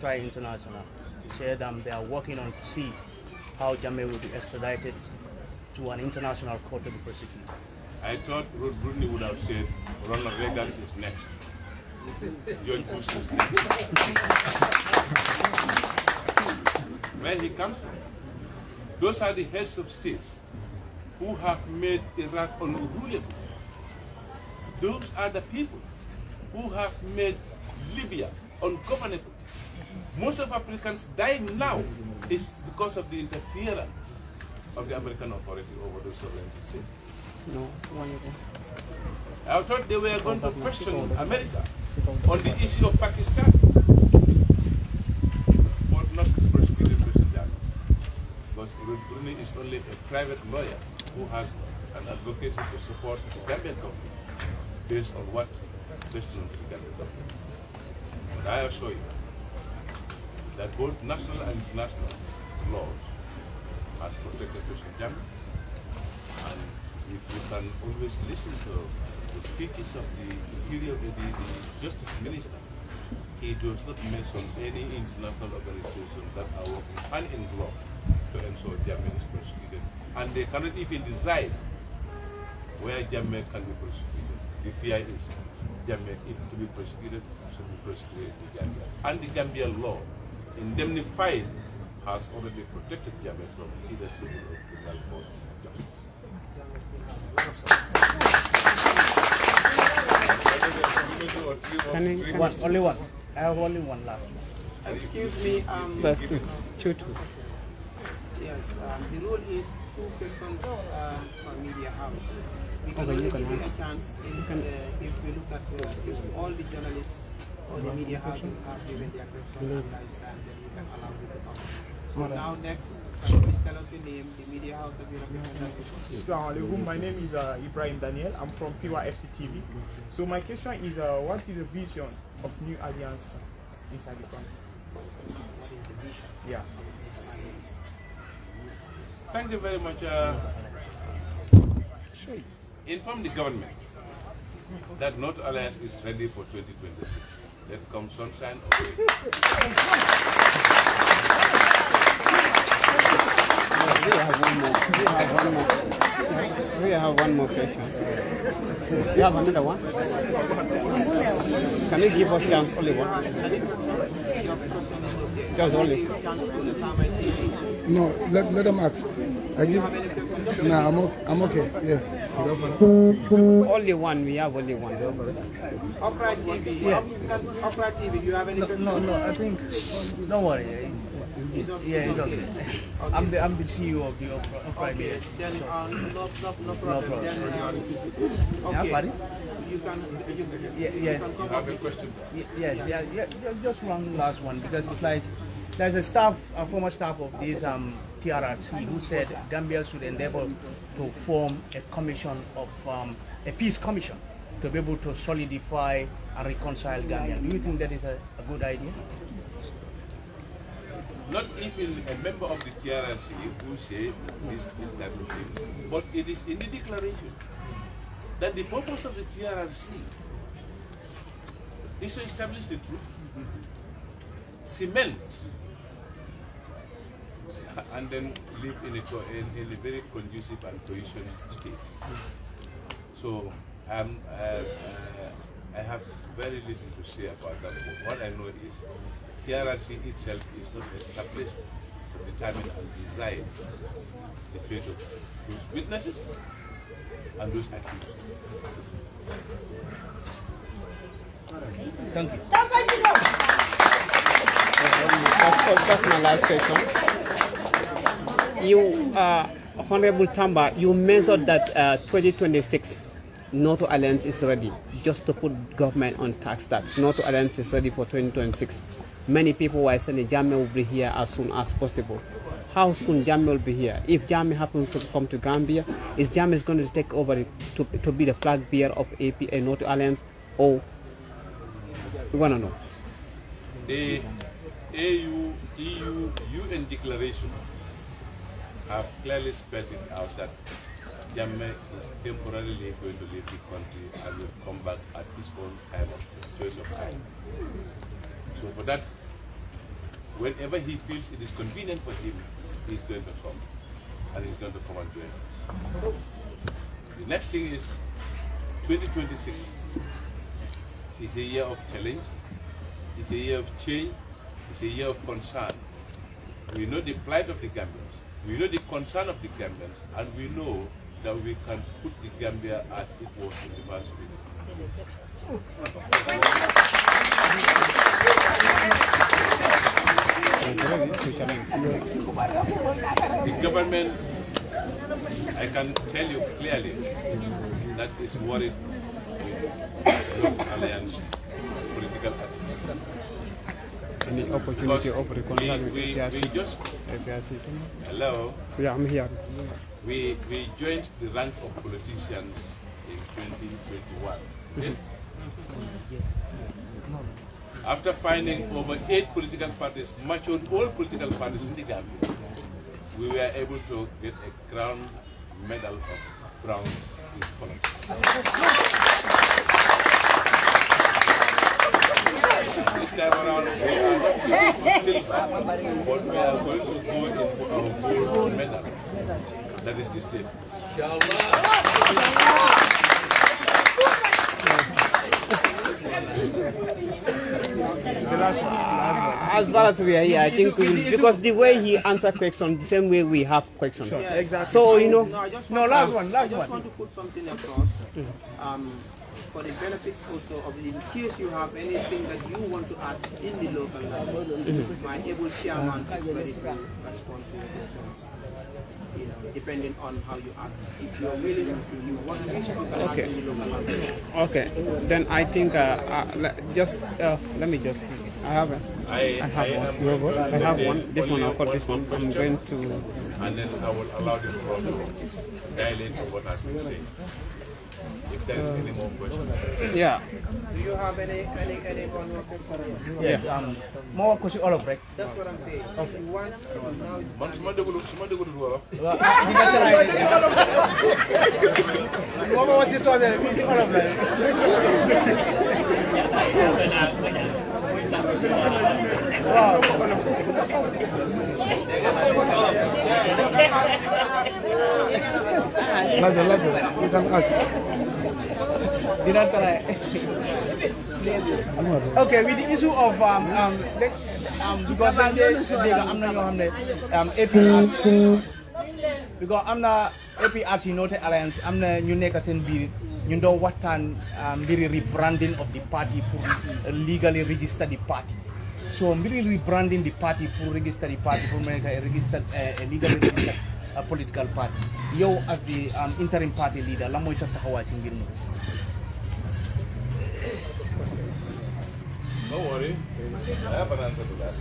Try International. He said they are working on to see how Jammeh will be extradited to an international court to be prosecuted. I thought Ruth Brody would have said Ronald Reagan is next. George Bush is next. Where he comes from. Those are the heads of states who have made Iraq unrulable. Those are the people who have made Libya ungovernable. Most of Africans dying now is because of the interference of the American authority over those sovereign states. No, I thought they were going to question America on the issue of Pakistan, but not prosecuted President Jammeh, because Brunei is only a private lawyer who has an advocacy to support the Gambian government based on what President of the Gambian government. But I assure you that both national and international laws has protected President Jammeh, and if you can always listen to the speeches of the Interior, the Justice Minister, he does not mention any international organization that are working hand in glove to ensure Jammeh is prosecuted. And they cannot even decide where Jammeh can be prosecuted. The fear is Jammeh, if to be prosecuted, should be prosecuted in Gambia. And the Gambia law, indemnified, has already protected Jammeh from either civil or criminal court of justice. Only one. I have only one last. Excuse me. That's two. Two. Yes, the rule is 2 persons per media house. We can Okay, only you give can you a ask. chance if we look at if all the journalists or the media houses have given their question and then we can allow you to come. So now next, can you please tell us your name, the media house that you represent? Assalamu alaikum. My name is Ibrahim Daniel. I'm from PYFC TV. So my question is, what is the vision of New Alliance inside the country? What is the vision? Yeah. Thank you very much. Inform the government that North Alliance is ready for 2026. Let come sunshine or rain. We have one more question. You have another one? Can you give us chance only one? Just only. No, let them ask. I give. No, I'm okay. Yeah. Only one. We have only one. Upright TV. Yeah. Upright TV. Do you have any questions? No, I think. Don't worry. It's okay. Okay. I'm the CEO of the Upright Okay, Media. then no problem. problem. Then, Yeah, okay, buddy? you can Yes. come Have up a with question? Yeah. Just one last one, because it's like there's a former staff of this TRRC who said Gambia should endeavor to form a commission of a peace commission to be able to solidify and reconcile Gambia. Do you think that is a good idea? Not even a member of the TRRC who say this type of thing, but it is in the declaration that the purpose of the TRRC is to establish the truth, cement, and then live in a very conducive and cohesion state. So I have very little to say about that. What I know is TRRC itself is not established to determine and decide the fate of those witnesses and those accused. Thank you. That's my last question. You Honorable Tamba, you mentioned that 2026 NATO Alliance is ready, just to put government on tax that NATO Alliance is ready for 2026. Many people were saying Jammeh will be here as soon as possible. How soon Jammeh will be here? If Jammeh happens to come to Gambia, is Jammeh going to take over to be the flag bearer of APA NATO Alliance, or we want to know? The EU UN declaration have clearly spelled it out that Jammeh is temporarily going to leave the country and will come back at his own time of choice of time. So for that, whenever he feels it is convenient for him, he's going to come, and he's going to come and join us. The next thing is 2026 is a year of challenge, it's a year of change, it's a year of concern. We know the plight of the Gambians, we know the concern of the Gambians, and we know that we can put the Gambia as it was in the past 20 years. The government, I can tell you clearly, that is worried with North Alliance political attitude. Any opportunity of we just hello. Yeah, I'm here. We joined the rank of politicians in 2021. Okay? After finding over 8 political parties, matured all political parties in the Gambia, we were able to get a crown medal of bronze in politics. This time around, we are not going for silver, but we are going to go in for our gold medal. That is the state. As far as we are here, I think we will, because the way he answered questions, the same way we have questions. Yeah, exactly. So, you know. Last one. I just want to put something across. For the benefit also of the, in case you have anything that you want to ask in the local language, my able chairman is ready to respond to your questions. You know, depending on how you ask. If you are willing to, you want to ask in the local language. Okay, then I think let me just. I have one. This one. I'll cut this one. I'm going to. And then I will allow the floor to dilate on what I've been saying. If there is any more questions. Yeah. Do you have any more questions? Yeah. More questions, all of right. That's what I'm saying. If you want, now is Man, suma déglu wolof. Mama, what you saw there, all of right. Wow. Laja, you can ask. Okay, with the issue of because I'm not APRC North Alliance, I'm the new Nekasen bill. You know what can be rebranding of the party for legally register the party. So I'm really rebranding the party for register the party for make a registered legally registered political party. You as the interim party leader, Lamoy sa watching you. Don't worry, I have an answer to that.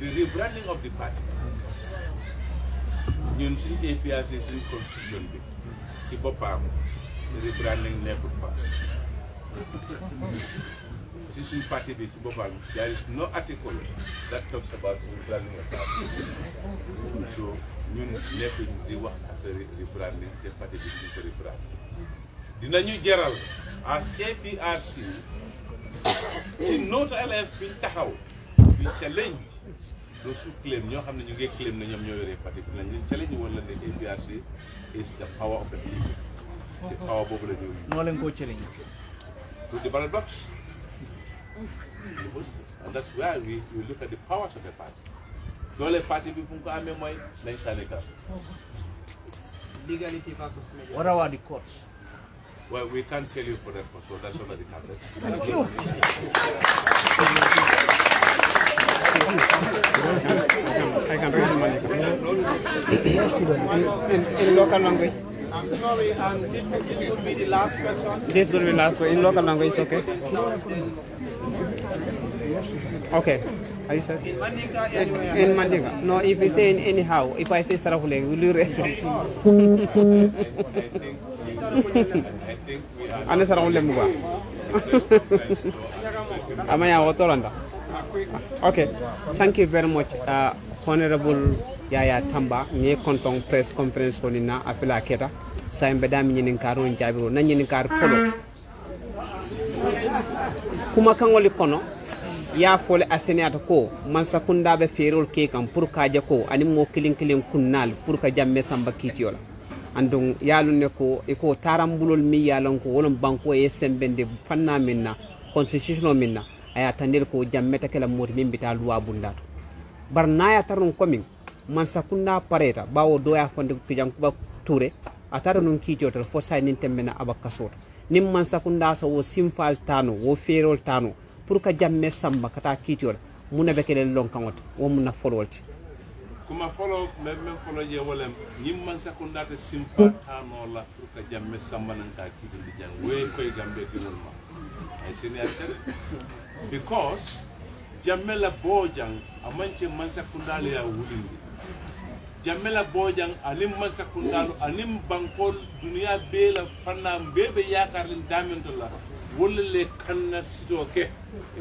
The rebranding of the party. Ñun suñ APRC suñ constitution bi ci boppam rebranding nekkul fa ci suñ parti bi ci boppam there is no article that talks about rebranding a party. So ñun nekkuñ di wax affaire rebranding te parti bi ñu ko rebrand dinañu jaral as APRC ci notre alliance biñ taxaw bi challenge those who claim ñoo xam ne ñu ngi claim ne ñoom ñoo yore parti bi nañ leen challenge woon la ne APRC is the power of the people. The power boobu la ñu No leen ko challenge. to the ballot box. And that's why we look at the powers of the party. Doole parti bi fu mu ko amee mooy nañ sànni ka. Legality versus media. What about the courts? Well, we can't tell you for that, so that's already happened. Thank you. I can read money. In local language. I'm sorry, this would be the last question. This will be last question. In local language, okay? Okay. Are you sir? In Mandinka, anywhere. In Mandinka. No, if you say in anyhow, if I say Sarafule, will you raise it? I think we are Ana Sarafule Muba. Amaya Otoranda. Okay. Thank you very much, Honorable Yaya Tamba, nye kontong press conference konina afila keta. Sa mbedami nyinin karo njabiro na nyinin kar follow. Kuma kangoli kono ya fole aseniata ko man sakunda be ferol ke kam pour kaje ko ani mo kilin kunnal pour ka jamme samba kitiola andon yalu ne ko e ko tarambulol mi yalon ko wolon banko e sembende fanna minna constitutional minna aya tandir ko jamme ta kala moti min bita luwa bundato bar naya tarun komin man sakunda pareta bawo doya fonde pijam kuba toure atara non kitioto fo saynin temmena abakasota nim man sakunda so wo simfal tano wo ferol tano pour ka jamme samba kata kitiola muna be kele lon kangot wo muna fololti kuma follow même follow je wala nyim man sakunda te simpa tano la pour ka jamme samba nan ka kitol di jang we koy gambe dinol ma ay senior said because jamme la bojang amanche man sakunda le ya wulindi jamme la bojang alim man sakunda alim bankol dunia be la fanna bebe yakar lim damentullah wala le kanna sito ke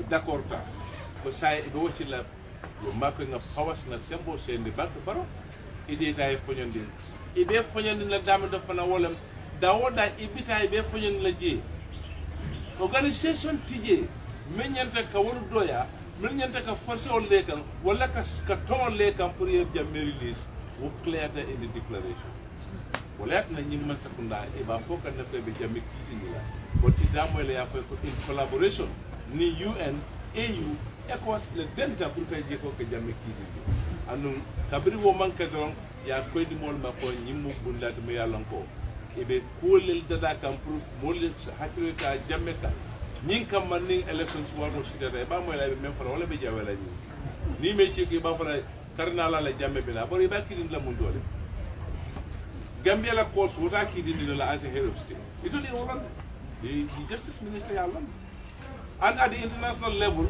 d'accord ta ko say do ci la yo makko nga pawas na sembo sendi bank baro ide tay fonyondi ibe fonyondi la dam do fana wala da woda ibita ibe fonyondi la je organisation tije menyanta ka wor doya menyanta ka force on lekan wala ka ton lekan pour ye jammeri lis wo clear in the declaration wala na nyimman sakunda e ba foka na ko be jammi kitini la but idamo le ya ko in collaboration ni UN AU ECOWAS le denta pour kay je ko ke jammi kitini anu kabri wo manka don ya ko di mol ma ko nyimmu bunda to me yalan ko e be kolel dada kam pour mol hakirita jamme ka nyin kam man ning elections waro sitata ba mo la be men fara wala be jawala ni me ci ki ba fara karnala la jamme be la bari ba kidin la mun dole Gambia la course wota kidin la as a head of state it only Holland the justice minister ya Holland and at the international level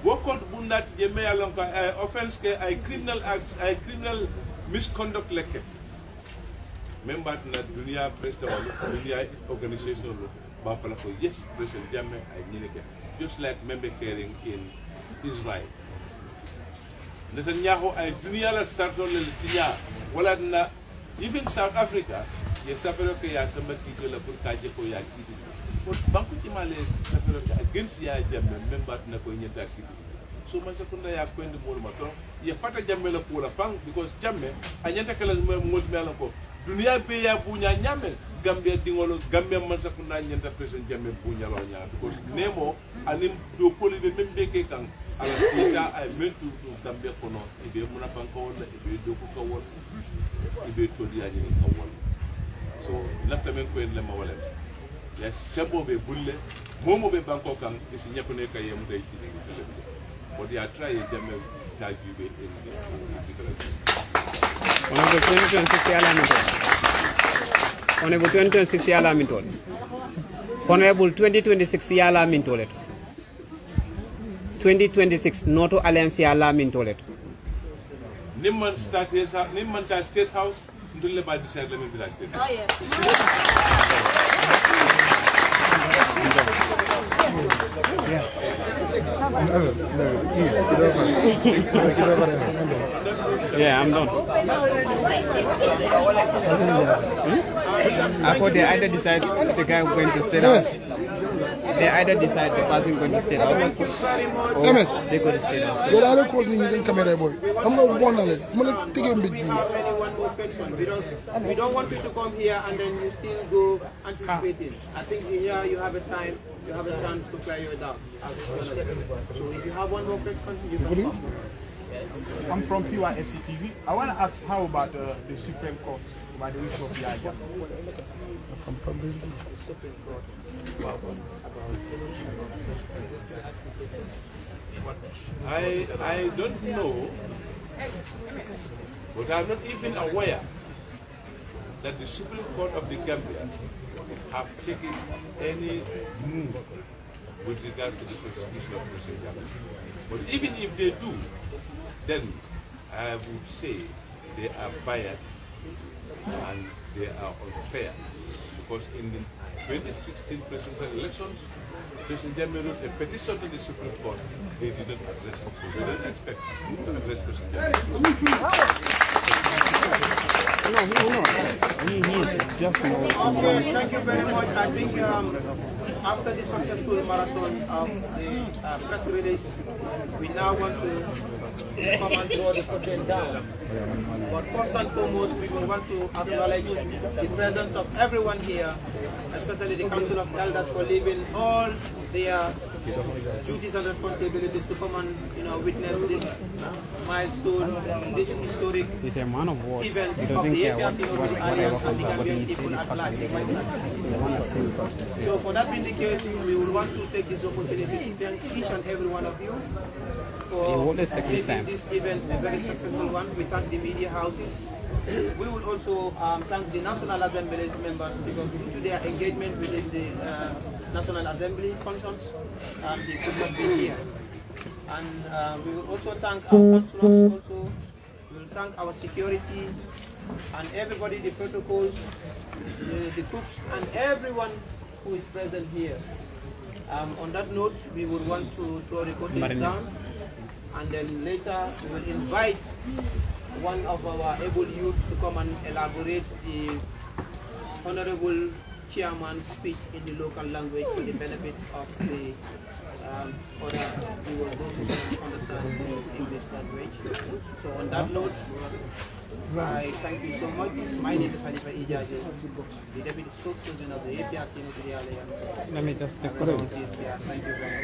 what could bundat jemme ya lon ko offense ke ay criminal acts ay criminal misconduct leke même bat na dunia president wala dunia organization ba fala ko yes president jamme ay ñineke just like member caring in Israel Netanyahu ay dunia la sarto le tinya wala na even South Africa ye sapero ke ya samba kito la pour kaje ko ya kiti ko banku ci male sapero ke against ya jamme même bat na ko ñenta kiti so man sakunda ya ko ndi mo to ye fata jamme la pour la fang because jamme a ñenta kala mo mela ko dunia be ya buña ñame Gambia dingolo Gambia man sakunda ñenta president jamme buña lo ñaa because nemo anim do poli be membe ke kan ala sita ay mentu to Gambia kono ibe muna banko wala ibe do ko wala ibe to dia ñi ko wala so lafta men ko en le ma wala ya sebo be bulle momo be banko kan isi ñepp ne kay yemu day ci but ya try jamme ta jube en Honorable 2026 ala min ton. Honorable 2026 ala min ton. Honorable 2026 ala min tolet. 2026 Noto Alliance ala min tolet. Nimman State House ndulle ba decide la min bila state. Oh yes. Yeah, I'm done. I thought they either decide the guy going to state house. They either decide the person going to state house or they go to state house. Well, I don't call me in camera boy. I'm not one of it. I'm going to take him between you. We don't want you to come here and then you still go anticipating. I think here you have a time, you have a chance to clear your doubts. So if you have one more question, you can come. I'm from PYFC TV. I want to ask how about the Supreme Court by the issue of the IJA? the Supreme Court about finish I don't know, but I'm not even aware that the Supreme Court of the Gambia have taken any move with regards to the prosecution of President Jammeh. But even if they do, then I would say they are biased and they are unfair. Because in the 2016 presidential elections, President Jammeh wrote a petition to the Supreme Court. They did not address it. So they don't expect to address President Jammeh. No, he is just more. Okay, thank you very much. I think after the successful marathon of the press release, we now want to come and draw the curtain down. But first and foremost, we will want to acknowledge the presence of everyone here, especially the Council of Elders for leaving all their duties and responsibilities to come and witness this milestone, this historic He's a man of war. event He of doesn't the care APRC Alliance and the what Gambian he people at large. says. So for that being the case, we would want to take this opportunity to thank each and every one of you for making this event a very successful one. We thank the media houses. We will also thank the National Assembly's members because due to their engagement within the National Assembly functions, they could not be here. And we will also thank our councillors also. We will thank our security and everybody, the protocols, the cooks, and everyone who is present here. On that note, we would want to draw the curtains down, and then later we will invite one of our able youths to come and elaborate the Honorable Chairman's speech in the local language for the benefit of the other viewers, those who don't understand the English language. So on that note, I thank you so much. My name is Hanifa Ijaje, the Deputy Spokesperson of the APRC Alliance. Let me just take Thank you very much.